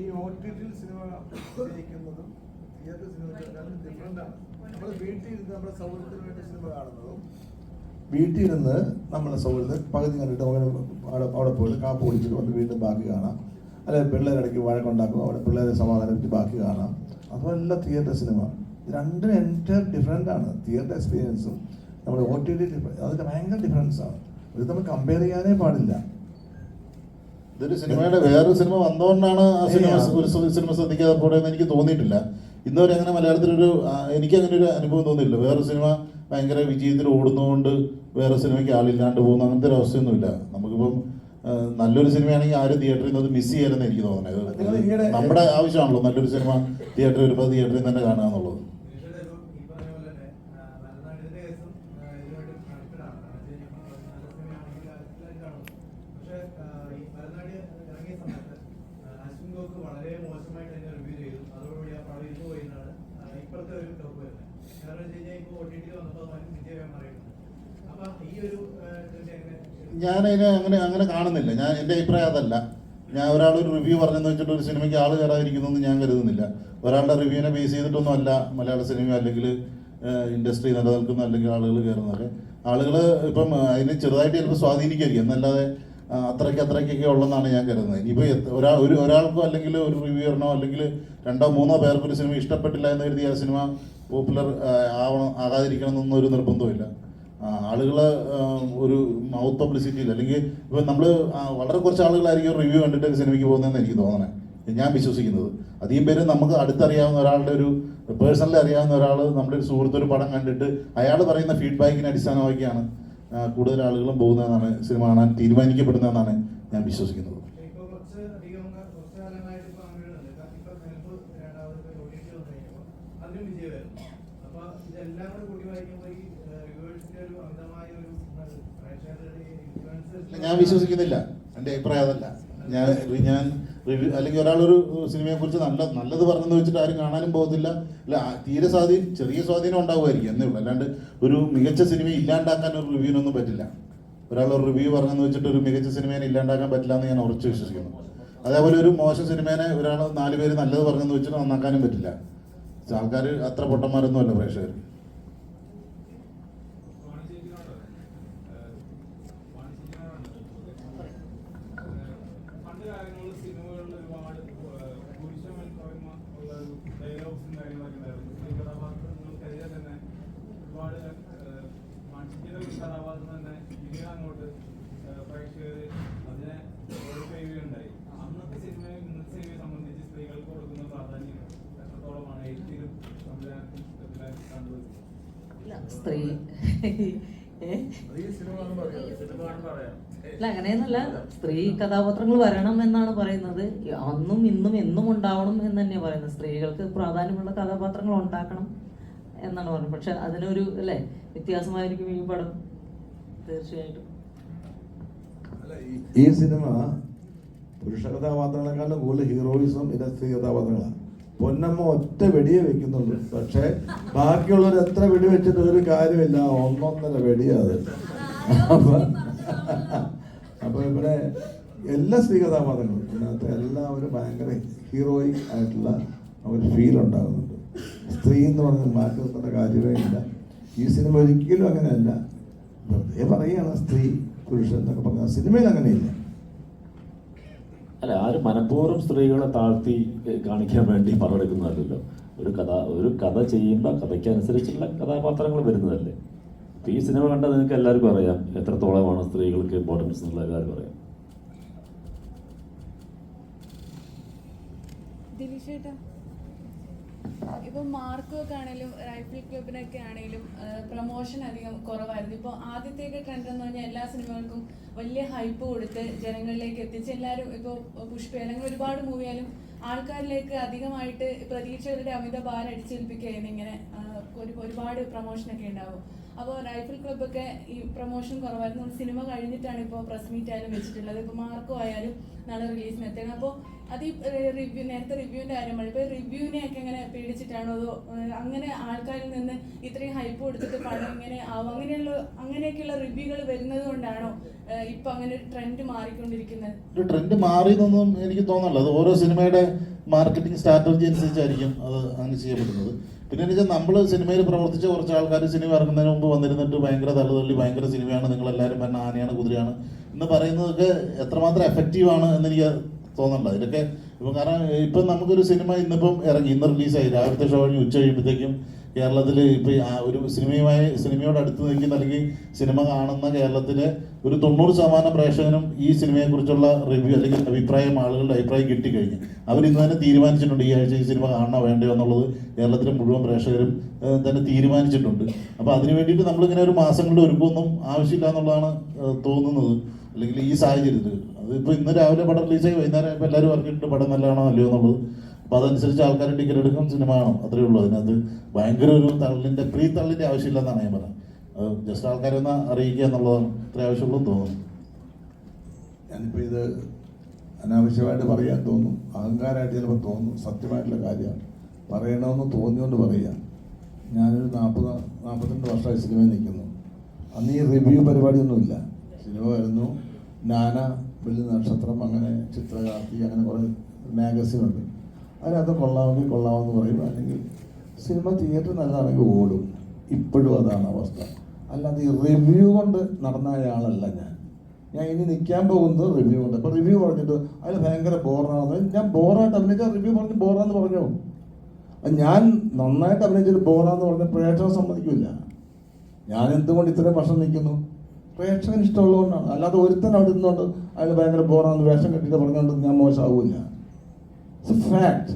ഈ OTT സിനിമ ജയിക്കുന്നതും തിയേറ്റർ സിനിമ ഡിഫറെൻ്റ് ആണ്. നമ്മൾ വീട്ടിലിരുന്ന് നമ്മുടെ സൗഹൃദത്തിന് വേണ്ടി സിനിമ കാണുന്നതും വീട്ടിലിരുന്ന് നമ്മളെ സൗഹൃദം പകുതി കണ്ടിട്ട് അവിടെ പോയിട്ട് കാപ്പ് കുടിച്ചിട്ട് വന്ന് വീണ്ടും ബാക്കി കാണാം. അല്ലെങ്കിൽ പിള്ളേരിടയ്ക്ക് വഴക്കുണ്ടാക്കും, അവിടെ പിള്ളേരെ സമാധാനിപ്പിച്ച് ബാക്കി കാണാം. അതുമല്ല തിയേറ്റർ സിനിമ. രണ്ടും എൻറ്റയർ ഡിഫറെൻ്റ് ആണ്. തിയേറ്റർ എക്സ്പീരിയൻസും നമ്മുടെ OTT അതിൻ്റെ ഭയങ്കര ഡിഫറൻസ് ആണ്. ഇത് നമ്മൾ കമ്പയർ ചെയ്യാനേ പാടില്ല. ഇതൊരു സിനിമയുടെ വേറൊരു സിനിമ വന്നുകൊണ്ടാണ് ആ സിനിമ ഒരു സിനിമ ശ്രദ്ധിക്കാതെ പോടെന്ന് എനിക്ക് തോന്നിയിട്ടില്ല. ഇന്നുവരെ അങ്ങനെ മലയാളത്തിലൊരു എനിക്കങ്ങനെ ഒരു അനുഭവം തോന്നിയില്ല. വേറൊരു സിനിമ ഭയങ്കര വിജയത്തിൽ ഓടുന്നതുകൊണ്ട് വേറെ സിനിമയ്ക്ക് ആളില്ലാണ്ട് പോകുന്ന അങ്ങനത്തെ ഒരു അവസ്ഥയൊന്നുമില്ല. നമുക്കിപ്പം നല്ലൊരു സിനിമയാണെങ്കിൽ ആരും തിയേറ്ററിൽ നിന്ന് മിസ് ചെയ്യാനെന്ന് എനിക്ക് തോന്നുന്നത്. നമ്മുടെ ആവശ്യമാണല്ലോ നല്ലൊരു സിനിമ തിയേറ്ററിൽ വരുമ്പോൾ തിയേറ്ററിൽ തന്നെ കാണുക എന്നുള്ളത്. വളരെ മോശമായിട്ട് തന്നെ റിവ്യൂ ചെയ്തു. അതോടുകൂടി ആ പടം ഇരുന്ന് പോയിരുന്നാണ് ഇപ്പോഴത്തെ ഒരു ടോപ്പ് വരുന്നത്. കാരണം വെച്ച് കഴിഞ്ഞാൽ ഇപ്പോൾ OTT വന്നപ്പോൾ വിജയം മാറിയിട്ടുണ്ട്. അപ്പൊ ഈ ഒരു ഞാനതിനെ അങ്ങനെ കാണുന്നില്ല. എൻ്റെ അഭിപ്രായം അതല്ല. ഞാൻ ഒരാളൊരു റിവ്യൂ പറഞ്ഞെന്ന് വെച്ചിട്ട് ഒരു സിനിമയ്ക്ക് ആൾ കയറാതിരിക്കുന്നതെന്ന് ഞാൻ കരുതുന്നില്ല. ഒരാളുടെ റിവ്യൂവിനെ ബേസ് ചെയ്തിട്ടൊന്നും അല്ല മലയാള സിനിമ അല്ലെങ്കിൽ ഇൻഡസ്ട്രി നിലനിൽക്കുന്ന അല്ലെങ്കിൽ ആളുകൾ കയറുന്നതൊക്കെ. ആളുകൾ ഇപ്പം അതിനെ ചെറുതായിട്ട് ചിലപ്പോൾ സ്വാധീനിക്കായിരിക്കും എന്നല്ലാതെ അത്രയ്ക്കൊക്കെ ഉള്ളതെന്നാണ് ഞാൻ കരുതുന്നത്. ഇനിയിപ്പോൾ ഒരാൾക്കോ അല്ലെങ്കിൽ ഒരു റിവ്യൂറിനോ അല്ലെങ്കിൽ 2, 3 പേർക്ക് ഒരു സിനിമ ഇഷ്ടപ്പെട്ടില്ല എന്ന് കരുതി ആ സിനിമ പോപ്പുലർ ആകാതിരിക്കണം എന്നൊന്നും ഒരു നിർബന്ധമില്ല. ആളുകൾ ഒരു മൗത്ത് പബ്ലിസിറ്റിയിൽ അല്ലെങ്കിൽ ഇപ്പം നമ്മൾ വളരെ കുറച്ച് ആളുകളായിരിക്കും റിവ്യൂ കണ്ടിട്ട് സിനിമയ്ക്ക് പോകുന്നതെന്ന് എനിക്ക് തോന്നണേ, ഞാൻ വിശ്വസിക്കുന്നത്. അധികം പേര് നമുക്ക് അടുത്തറിയാവുന്ന ഒരാളുടെ ഒരു പേഴ്സണലി അറിയാവുന്ന ഒരാൾ നമ്മുടെ ഒരു സുഹൃത്തൊരു പടം കണ്ടിട്ട് അയാൾ പറയുന്ന ഫീഡ്ബാക്കിനെ അടിസ്ഥാനമാക്കിയാണ് കൂടുതൽ ആളുകളും പോകുന്നതെന്നാണ് സിനിമ കാണാൻ തീരുമാനിക്കപ്പെടുന്നതെന്നാണ് ഞാൻ വിശ്വസിക്കുന്നത്. ഞാൻ വിശ്വസിക്കുന്നില്ല. എൻ്റെ അഭിപ്രായം അതല്ല. ഞാൻ റിവ്യൂ അല്ലെങ്കിൽ ഒരാളൊരു സിനിമയെക്കുറിച്ച് നല്ലത് പറഞ്ഞെന്ന് വെച്ചിട്ട് ആരും കാണാനും പോകത്തില്ല. അല്ല, തീരെ ചെറിയ സ്വാധീനം ഉണ്ടാവുമായിരിക്കും എന്നേ ഉള്ളൂ. അല്ലാണ്ട് ഒരു മികച്ച സിനിമയെ ഇല്ലാണ്ടാക്കാൻ ഒരു റിവ്യൂവിനൊന്നും പറ്റില്ല. ഒരാളൊരു റിവ്യൂ പറഞ്ഞെന്ന് വെച്ചിട്ട് ഒരു മികച്ച സിനിമയെ ഇല്ലാണ്ടാക്കാൻ പറ്റില്ല എന്ന് ഞാൻ ഉറച്ചു വിശ്വസിക്കുന്നു. അതേപോലെ ഒരു മോശം സിനിമേനെ ഒരാൾ 4 പേര് നല്ലത് പറഞ്ഞെന്ന് വെച്ചിട്ട് നന്നാക്കാനും പറ്റില്ല. ആൾക്കാർ അത്ര പൊട്ടന്മാരൊന്നും അല്ല പ്രേക്ഷകർ. സ്ത്രീ അല്ല, അങ്ങനെയൊന്നുമല്ല. സ്ത്രീ കഥാപാത്രങ്ങൾ വരണം എന്നാണ് പറയുന്നത്. അന്നും ഇന്നും എന്നും ഉണ്ടാവണം എന്ന് തന്നെയാണ് പറയുന്നത്. സ്ത്രീകൾക്ക് പ്രാധാന്യമുള്ള കഥാപാത്രങ്ങൾ ഉണ്ടാക്കണം എന്നാണ് പറയുന്നത്. പക്ഷെ അതിനൊരു അല്ലേ വ്യത്യാസമായിരിക്കും ഈ പടം തീർച്ചയായിട്ടും. ഈ സിനിമ പുരുഷ കഥാപാത്രങ്ങളെക്കാളും കൂടുതൽ ഹീറോയിസം ഇത് സ്ത്രീ കഥാപാത്രങ്ങളാണ്. പൊന്നമ്മ ഒറ്റ വെടിയേ വെക്കുന്നുള്ളൂ. പക്ഷേ ബാക്കിയുള്ളവർ എത്ര വെടി വെച്ചിട്ട് ഒരു കാര്യമില്ല, 1.5 വെടിയത്. അപ്പോൾ ഇവിടെ എല്ലാ സ്ത്രീ കഥാപാത്രങ്ങളും ഇതിനകത്ത് എല്ലാവരും ഭയങ്കര ഹീറോയിക് ആയിട്ടുള്ള ഒരു ഫീൽ ഉണ്ടാകുന്നുണ്ട്. സ്ത്രീ എന്ന് പറഞ്ഞാൽ മാറ്റി നിർത്തേണ്ട കാര്യമേ ഇല്ല. ഈ സിനിമ ഒരിക്കലും അങ്ങനെയല്ല. വെറുതെ പറയുകയാണ് സ്ത്രീ പുരുഷൻ എന്നൊക്കെ പറഞ്ഞാൽ സിനിമയിൽ അങ്ങനെയില്ല. അല്ല, ആരും മനഃപൂർവ്വം സ്ത്രീകളെ താഴ്ത്തി കാണിക്കാൻ വേണ്ടി പങ്കെടുക്കുന്നതല്ലോ. ഒരു കഥ ചെയ്യുമ്പോൾ കഥയ്ക്കനുസരിച്ചുള്ള കഥാപാത്രങ്ങൾ വരുന്നതല്ലേ. അപ്പോൾ ഈ സിനിമ കണ്ടാൽ നിങ്ങൾക്ക് എല്ലാവർക്കും അറിയാം എത്രത്തോളമാണ് സ്ത്രീകൾക്ക് ഇമ്പോർട്ടൻസ് എന്നുള്ള എല്ലാവർക്കും അറിയാം. ദിലീഷേട്ടാ, ഇപ്പോൾ മാർക്കൊക്കെ ആണെങ്കിലും റൈഫിൾ ക്ലബിനൊക്കെ ആണെങ്കിലും പ്രൊമോഷൻ അധികം കുറവായിരുന്നു. ഇപ്പോൾ ആദ്യത്തെയൊക്കെ ട്രെൻഡ് എന്ന് പറഞ്ഞാൽ എല്ലാ സിനിമകൾക്കും വലിയ ഹൈപ്പ് കൊടുത്ത് ജനങ്ങളിലേക്ക് എത്തിച്ച് എല്ലാവരും ഇപ്പോൾ പുഷ്പ അല്ലെങ്കിൽ ഒരുപാട് മൂവിയാലും ആൾക്കാരിലേക്ക് അധികമായിട്ട് പ്രതീക്ഷകളുടെ അമിത ഭാരം അടിച്ചേൽപ്പിക്കുകയായിരുന്നു. ഇങ്ങനെ ഒരുപാട് പ്രൊമോഷനൊക്കെ ഉണ്ടാവും. അപ്പോൾ റൈഫിൾ ക്ലബ്ബൊക്കെ ഈ പ്രൊമോഷൻ കുറവായിരുന്നു. സിനിമ കഴിഞ്ഞിട്ടാണ് ഇപ്പോൾ പ്രസ് മീറ്റ് ആയാലും വെച്ചിട്ടുള്ളത്. ഇപ്പോൾ മാർക്കോ ആയാലും നാളെ റിലീസിന് എത്തണം. അപ്പോൾ അത് ഈ റിവ്യൂ, നേരത്തെ റിവ്യൂവിൻ്റെ കാര്യമാണ്. ഇപ്പോൾ റിവ്യൂവിനെയൊക്കെ എങ്ങനെ പേടിച്ചിട്ടാണോ അതോ അങ്ങനെ ആൾക്കാരിൽ നിന്ന് ഇത്രയും ഹൈപ്പ് കൊടുത്തിട്ട് പണം ഇങ്ങനെ ആവും അങ്ങനെയൊക്കെയുള്ള റിവ്യൂകൾ വരുന്നത് കൊണ്ടാണോ ഇപ്പം അങ്ങനെ ഒരു ട്രെൻഡ് മാറിക്കൊണ്ടിരിക്കുന്നത്? ഒരു ട്രെൻഡ് മാറിയെന്നൊന്നും എനിക്ക് തോന്നുന്നില്ല. അത് ഓരോ സിനിമയുടെ മാർക്കറ്റിംഗ് സ്ട്രാറ്റജി അനുസരിച്ചായിരിക്കും അത് അങ്ങനെ ചെയ്യപ്പെടുന്നത്. പിന്നെ എന്ന് വെച്ചാൽ നമ്മൾ സിനിമയിൽ പ്രവർത്തിച്ച കുറച്ച് ആൾക്കാർ സിനിമ ഇറങ്ങുന്നതിന് മുമ്പ് വന്നിരുന്നിട്ട് ഭയങ്കര തള്ളുതള്ളി ഭയങ്കര സിനിമയാണ്, നിങ്ങളെല്ലാവരും പറഞ്ഞ ആനയാണ് കുതിരയാണ് എന്ന് പറയുന്നതൊക്കെ എത്രമാത്രം എഫക്റ്റീവാണ് എന്നെനിക്ക് തോന്നുന്നില്ല. ഇതൊക്കെ ഇപ്പം കാരണം ഇപ്പം നമുക്കൊരു സിനിമ ഇന്നിപ്പം ഇറങ്ങി, ഇന്ന് റിലീസായി, രാവിലത്തെ ഷോ കഴിഞ്ഞ് ഉച്ച കഴിയുമ്പോഴത്തേക്കും കേരളത്തിൽ ഇപ്പം ഒരു സിനിമയോട് അടുത്ത് നിൽക്കുന്ന അല്ലെങ്കിൽ സിനിമ കാണുന്ന കേരളത്തിലെ ഒരു 90% പ്രേക്ഷകനും ഈ സിനിമയെക്കുറിച്ചുള്ള റിവ്യൂ അല്ലെങ്കിൽ ആളുകളുടെ അഭിപ്രായം കിട്ടിക്കഴിഞ്ഞു. അവരിന്ന് തന്നെ തീരുമാനിച്ചിട്ടുണ്ട് ഈ ആഴ്ച ഈ സിനിമ കാണണോ വേണ്ടയോ എന്നുള്ളത്. കേരളത്തിലെ മുഴുവൻ പ്രേക്ഷകരും തന്നെ തീരുമാനിച്ചിട്ടുണ്ട്. അപ്പോൾ അതിന് വേണ്ടിയിട്ട് നമ്മളിങ്ങനെ ഒരു മാസങ്ങളുടെ ഒരുക്കമൊന്നും ആവശ്യമില്ല എന്നുള്ളതാണ് തോന്നുന്നത്. അല്ലെങ്കിൽ ഈ സാഹചര്യത്തിൽ അതിപ്പോൾ ഇന്ന് രാവിലെ പടം റിലീസായി വൈകുന്നേരം ഇപ്പോൾ എല്ലാവരും പറഞ്ഞിട്ടുണ്ട് പടം നല്ലതാണോ അല്ലയോ എന്നുള്ളത്. അപ്പോൾ അതനുസരിച്ച് ആൾക്കാർ ടിക്കറ്റ് എടുക്കും, സിനിമ കാണും, അത്രയേ ഉള്ളൂ. അതിനകത്ത് ഭയങ്കര ഒരു പ്രീ തള്ളിൻ്റെ ആവശ്യമില്ലെന്നാണ് ഞാൻ പറഞ്ഞത്. അത് ജസ്റ്റ് ആൾക്കാരെ ഒന്ന് അറിയിക്കുക എന്നുള്ളതാണ് ഇത്ര ആവശ്യമുള്ളൂ തോന്നുന്നു. ഞാനിപ്പോൾ ഇത് അനാവശ്യമായിട്ട് പറയാൻ തോന്നും, അഹങ്കാരമായിട്ട് ചിലപ്പോൾ തോന്നും. സത്യമായിട്ടുള്ള കാര്യമാണ്, പറയണമെന്ന് തോന്നിയോണ്ട് പറയുക. ഞാനൊരു 42 വർഷമായി സിനിമയിൽ നിൽക്കുന്നു. അന്ന് ഈ റിവ്യൂ പരിപാടിയൊന്നുമില്ല. സിനിമ വരുന്നു, നാന, വെള്ളി നക്ഷത്രം, അങ്ങനെ ചിത്രകാർത്തി, അങ്ങനെ കുറേ മാഗസിനുണ്ട്. അതിനകത്ത് കൊള്ളാമെങ്കിൽ കൊള്ളാമെന്ന് പറയും, അല്ലെങ്കിൽ സിനിമ തിയേറ്റർ നല്ലതാണെങ്കിൽ ഓടും. ഇപ്പോഴും അതാണ് അവസ്ഥ. അല്ലാതെ ഈ റിവ്യൂ കൊണ്ട് നടന്ന ആളല്ല ഞാൻ ഇനി നിൽക്കാൻ പോകുന്നത് റിവ്യൂ കൊണ്ട്. അപ്പോൾ റിവ്യൂ പറഞ്ഞിട്ട് അതിൽ ഭയങ്കര ബോറാണെന്ന്, ഞാൻ ബോറായിട്ട് അഭിനയിച്ചാൽ റിവ്യൂ പറഞ്ഞ് ബോറാന്ന് പറഞ്ഞു. ഞാൻ നന്നായിട്ട് അഭിനയിച്ചിട്ട് ബോറാന്ന് പറഞ്ഞ പ്രേക്ഷകൻ സമ്മതിക്കില്ല. ഞാൻ എന്തുകൊണ്ട് ഇത്രയും വർഷം നിൽക്കുന്നു? പ്രേക്ഷകന് ഇഷ്ടമുള്ളതുകൊണ്ടാണ്. അല്ലാതെ ഒരുത്തൻ അവിടെ ഇരുന്നുകൊണ്ട് അയാൾ ഭയങ്കര ബോറാന്ന് വേഷം കെട്ടിയിട്ട് പറഞ്ഞുകൊണ്ട് ഞാൻ മോശമാവില്ല. It's A fact.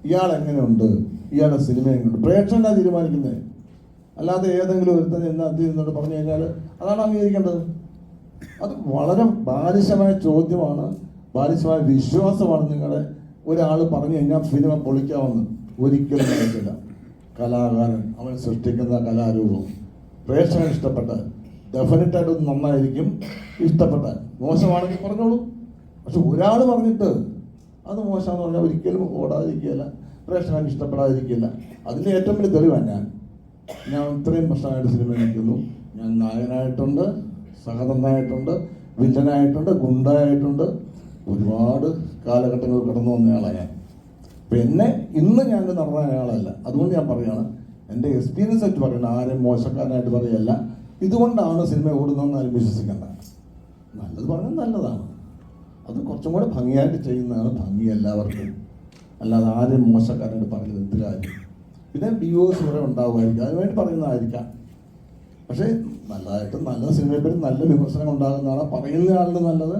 ഇയാൾ എങ്ങനെയുണ്ട്, ഇയാളുടെ സിനിമ എങ്ങനെയുണ്ട്, പ്രേക്ഷകനാണ് തീരുമാനിക്കുന്നത്. അല്ലാതെ ഏതെങ്കിലും ഒരുത്തൻ എന്ന് അതിരുന്നോട് പറഞ്ഞു കഴിഞ്ഞാൽ അതാണ് അംഗീകരിക്കേണ്ടത്. അത് വളരെ ബാലിശമായ ചോദ്യമാണ്, ബാലിശമായ വിശ്വാസമാണ്. നിങ്ങളെ ഒരാൾ പറഞ്ഞു കഴിഞ്ഞാൽ സിനിമ പൊളിക്കാമെന്ന് ഒരിക്കലും നടക്കില്ല. കലാകാരൻ അവൻ സൃഷ്ടിക്കുന്ന കലാരൂപം പ്രേക്ഷകൻ ഇഷ്ടപ്പെട്ടാൽ ഡെഫിനറ്റായിട്ട് നന്നായിരിക്കും. ഇഷ്ടപ്പെട്ടാൽ മോശമാണെങ്കിൽ പറഞ്ഞോളൂ. പക്ഷെ ഒരാൾ പറഞ്ഞിട്ട് അത് മോശമാണെന്ന് പറഞ്ഞാൽ ഒരിക്കലും ഓടാതിരിക്കുകയില്ല, പ്രേക്ഷകൻ ഇഷ്ടപ്പെടാതിരിക്കില്ല. അതിൻ്റെ ഏറ്റവും വലിയ തെളിവാണ് ഞാൻ ഇത്രയും വർഷമായിട്ട് സിനിമ നിൽക്കുന്നു. ഞാൻ നായകനായിട്ടുണ്ട്, സഹതന്തായിട്ടുണ്ട്, വില്ലനായിട്ടുണ്ട്, ഗുണ്ടായിട്ടുണ്ട്. ഒരുപാട് കാലഘട്ടങ്ങൾ കടന്നു വന്നയാളാണ് ഞാൻ. പിന്നെ ഇന്ന് ഞാൻ നടന്ന അയാളല്ല. അതുകൊണ്ട് ഞാൻ പറയുകയാണ്, എൻ്റെ എക്സ്പീരിയൻസ് ആയിട്ട് പറയണം, ആരെയും മോശക്കാരനായിട്ട് പറയല്ല. ഇതുകൊണ്ടാണ് സിനിമ ഓടുന്നതെന്ന് ആരും വിശ്വസിക്കേണ്ട. നല്ലത് പറഞ്ഞാൽ നല്ലതാണ്, അത് കുറച്ചും കൂടെ ഭംഗിയായിട്ട് ചെയ്യുന്നതാണ് ഭംഗി എല്ലാവർക്കും. അല്ലാതെ ആരെയും മോശക്കാരനായിട്ട് പറയുന്നത് എന്ത് കാര്യം? പിന്നെ വ്യൂവേഴ്സ് കൂടെ ഉണ്ടാവുമായിരിക്കും, അതിനുവേണ്ടി പറയുന്നതായിരിക്കാം. പക്ഷേ നല്ലതായിട്ട് നല്ല സിനിമയെപ്പറ്റി നല്ല വിമർശനം ഉണ്ടാകുന്നതാണ് പറയുന്ന ആളിന് നല്ലത്,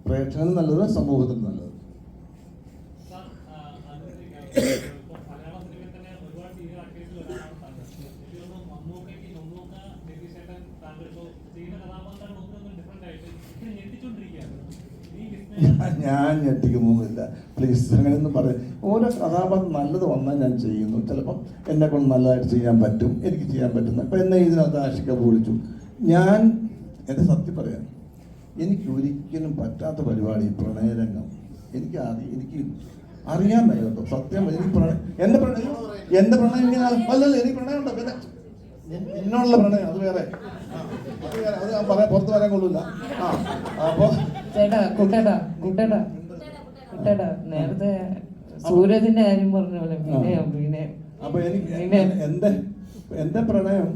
പ്രേക്ഷകന് നല്ലത്, സമൂഹത്തിന് നല്ലത്. ഞാൻ ഞെട്ടിക്കുന്നൊന്നുമില്ല, പ്ലീസ് അങ്ങനെയൊന്നും പറയാം. ഓരോ കഥാപാത്രം നല്ലത് വന്നാൽ ഞാൻ ചെയ്യുന്നു. ചിലപ്പം എന്നെ കൊണ്ട് നല്ലതായിട്ട് ചെയ്യാൻ പറ്റും, എനിക്ക് ചെയ്യാൻ പറ്റുന്ന. ഇപ്പം എന്നെ ഇതിനകത്ത് ആഷിക വിളിച്ചു. ഞാൻ എൻ്റെ സത്യം പറയാം, എനിക്ക് ഒരിക്കലും പറ്റാത്ത പരിപാടി പ്രണയരംഗം. എനിക്ക് അറിയാൻ മേല കേട്ടോ, സത്യം. എനിക്ക് പ്രണയം, എൻ്റെ പ്രണയം ഇങ്ങനെ അല്ലല്ല, എനിക്ക് പ്രണയം ഉണ്ടോ? പിന്നെ എന്നോടുള്ള പ്രണയം അത് വേറെ, അത് വേറെ, അത് ഞാൻ പറയാൻ പുറത്ത് പറയാൻ കൊള്ളൂല. അപ്പോൾ കുട്ടേടാ നേരത്തെ സൂരജിന്റെ കാര്യം പറഞ്ഞ പോലെ പിന്നെ അപ്പൊ എനിക്ക് എൻ്റെ പ്രണയം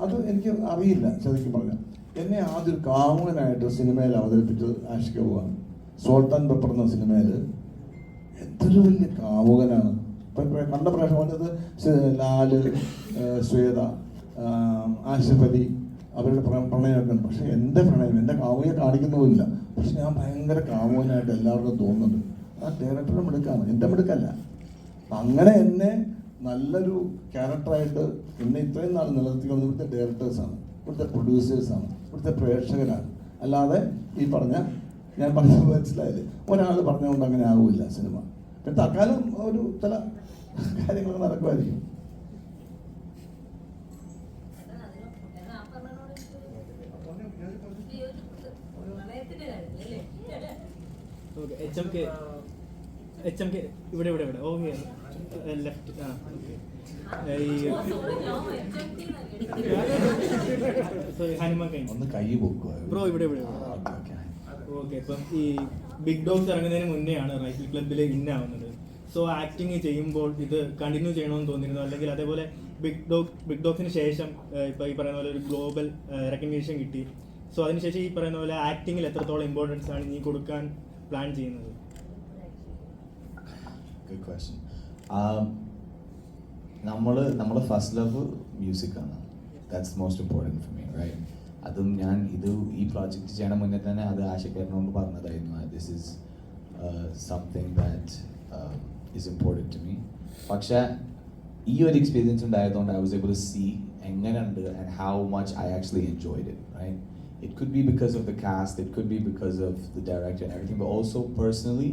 അത് എനിക്ക് അറിയില്ല ശരിക്കും പറഞ്ഞാൽ. എന്നെ ആദ്യം കാമുകനായിട്ട് സിനിമയിൽ അവതരിപ്പിച്ചത് ആഷിക അബുവാണ്. സോൾട്ട് ആൻഡ് പെപ്പർ എന്ന സിനിമയിൽ എന്തൊരു വലിയ കാമുകനാണ്. കണ്ട പ്രേക്ഷകർ പറഞ്ഞത് ലാല്, ശ്വേത, ആഷിഫ് അലി അവരുടെ പ്രണയമൊക്കെ ഉണ്ട്. പക്ഷെ എൻ്റെ പ്രണയം, എൻ്റെ കാമുകയെ കാണിക്കുന്നുമില്ല. പക്ഷെ ഞാൻ ഭയങ്കര കാമുകനായിട്ട് എല്ലാവർക്കും തോന്നുന്നുണ്ട്. ആ ഡയറക്ടറുടെ മിടുക്കാണ്, എൻ്റെ മിടുക്കല്ല. അങ്ങനെ എന്നെ നല്ലൊരു ക്യാരക്ടറായിട്ട് എന്നെ ഇത്രയും നാൾ നിലനിർത്തിക്കൊണ്ട് ഇവിടുത്തെ ഡയറക്ടേഴ്സാണ്, ഇവിടുത്തെ പ്രൊഡ്യൂസേഴ്സാണ്, ഇവിടുത്തെ പ്രേക്ഷകരാണ്. അല്ലാതെ ഈ പറഞ്ഞ ഞാൻ പറഞ്ഞത് മനസ്സിലായില്ലേ, ഒരാൾ പറഞ്ഞുകൊണ്ട് അങ്ങനെ ആവില്ല സിനിമ. പിന്നെ തൽക്കാലം ഒരു ചില കാര്യങ്ങൾ നടക്കുമായിരിക്കും. HMK ഇവിടെ ഓക്കെ ലെഫ്റ്റ്. ഹനുമാൻ കൈ ബ്രോ ഇവിടെ ഓക്കെ. ഇപ്പം ഈ ബിഗ് ഡോഗ്സ് ഇറങ്ങുന്നതിന് മുന്നെയാണ് റൈഫിൾ ക്ലബ്ബിൽ ഇന്നാവുന്നത്. സോ ആക്ടിങ് ചെയ്യുമ്പോൾ ഇത് കണ്ടിന്യൂ ചെയ്യണമെന്ന് തോന്നിയിരുന്നു, അല്ലെങ്കിൽ അതേപോലെ ബിഗ് ഡോഗ്സിന് ശേഷം ഇപ്പോൾ ഈ പറയുന്ന പോലെ ഒരു ഗ്ലോബൽ റെക്കഗ്നീഷൻ കിട്ടി. സോ അതിനുശേഷം ഈ പറയുന്ന പോലെ ആക്ടിങ്ങിൽ എത്രത്തോളം ഇമ്പോർട്ടൻസ് ആണ് നീ കൊടുക്കാൻ പ്ലാൻ ചെയ്യുന്നത്? Good question. നമ്മളെ ഫസ്റ്റ് ലവ് മ്യൂസിക്കാണ്. That's most important for me, right? അതും ഞാൻ ഈ പ്രോജക്റ്റ് ചെയ്യണ മുന്നേ തന്നെ അത് ആശിക്കാരനോട് പറഞ്ഞതായിരുന്നു. This is something that is important to me. പക്ഷേ ഈ ഒരു എക്സ്പീരിയൻസ് ഉണ്ടായതുകൊണ്ട് I was able to see എങ്ങനെയുണ്ട് and how much I actually enjoyed it, right? It could be because of the cast, it could be because of the director and everything, but also personally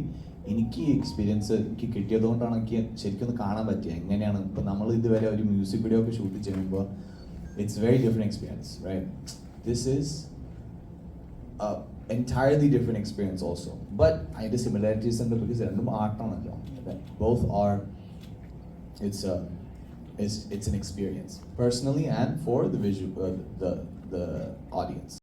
എനിക്ക് ഈ എക്സ്പീരിയൻസ് എനിക്ക് കിട്ടിയതുകൊണ്ടാണ് എനിക്ക് ശരിക്കും ഒന്ന് കാണാൻ പറ്റിയത് എങ്ങനെയാണ്. ഇപ്പം നമ്മൾ ഇതുവരെ ഒരു മ്യൂസിക് വീഡിയോ ഒക്കെ ഷൂട്ട് ചെയ്യുമ്പോൾ it's very different experience, right? This is entirely different experience also, but അതിൻ്റെ സിമിലാരിറ്റീസ് ഉണ്ട് because രണ്ടും ആർട്ടാണല്ലോ. Both are, it's an experience personally and for the visual the audience.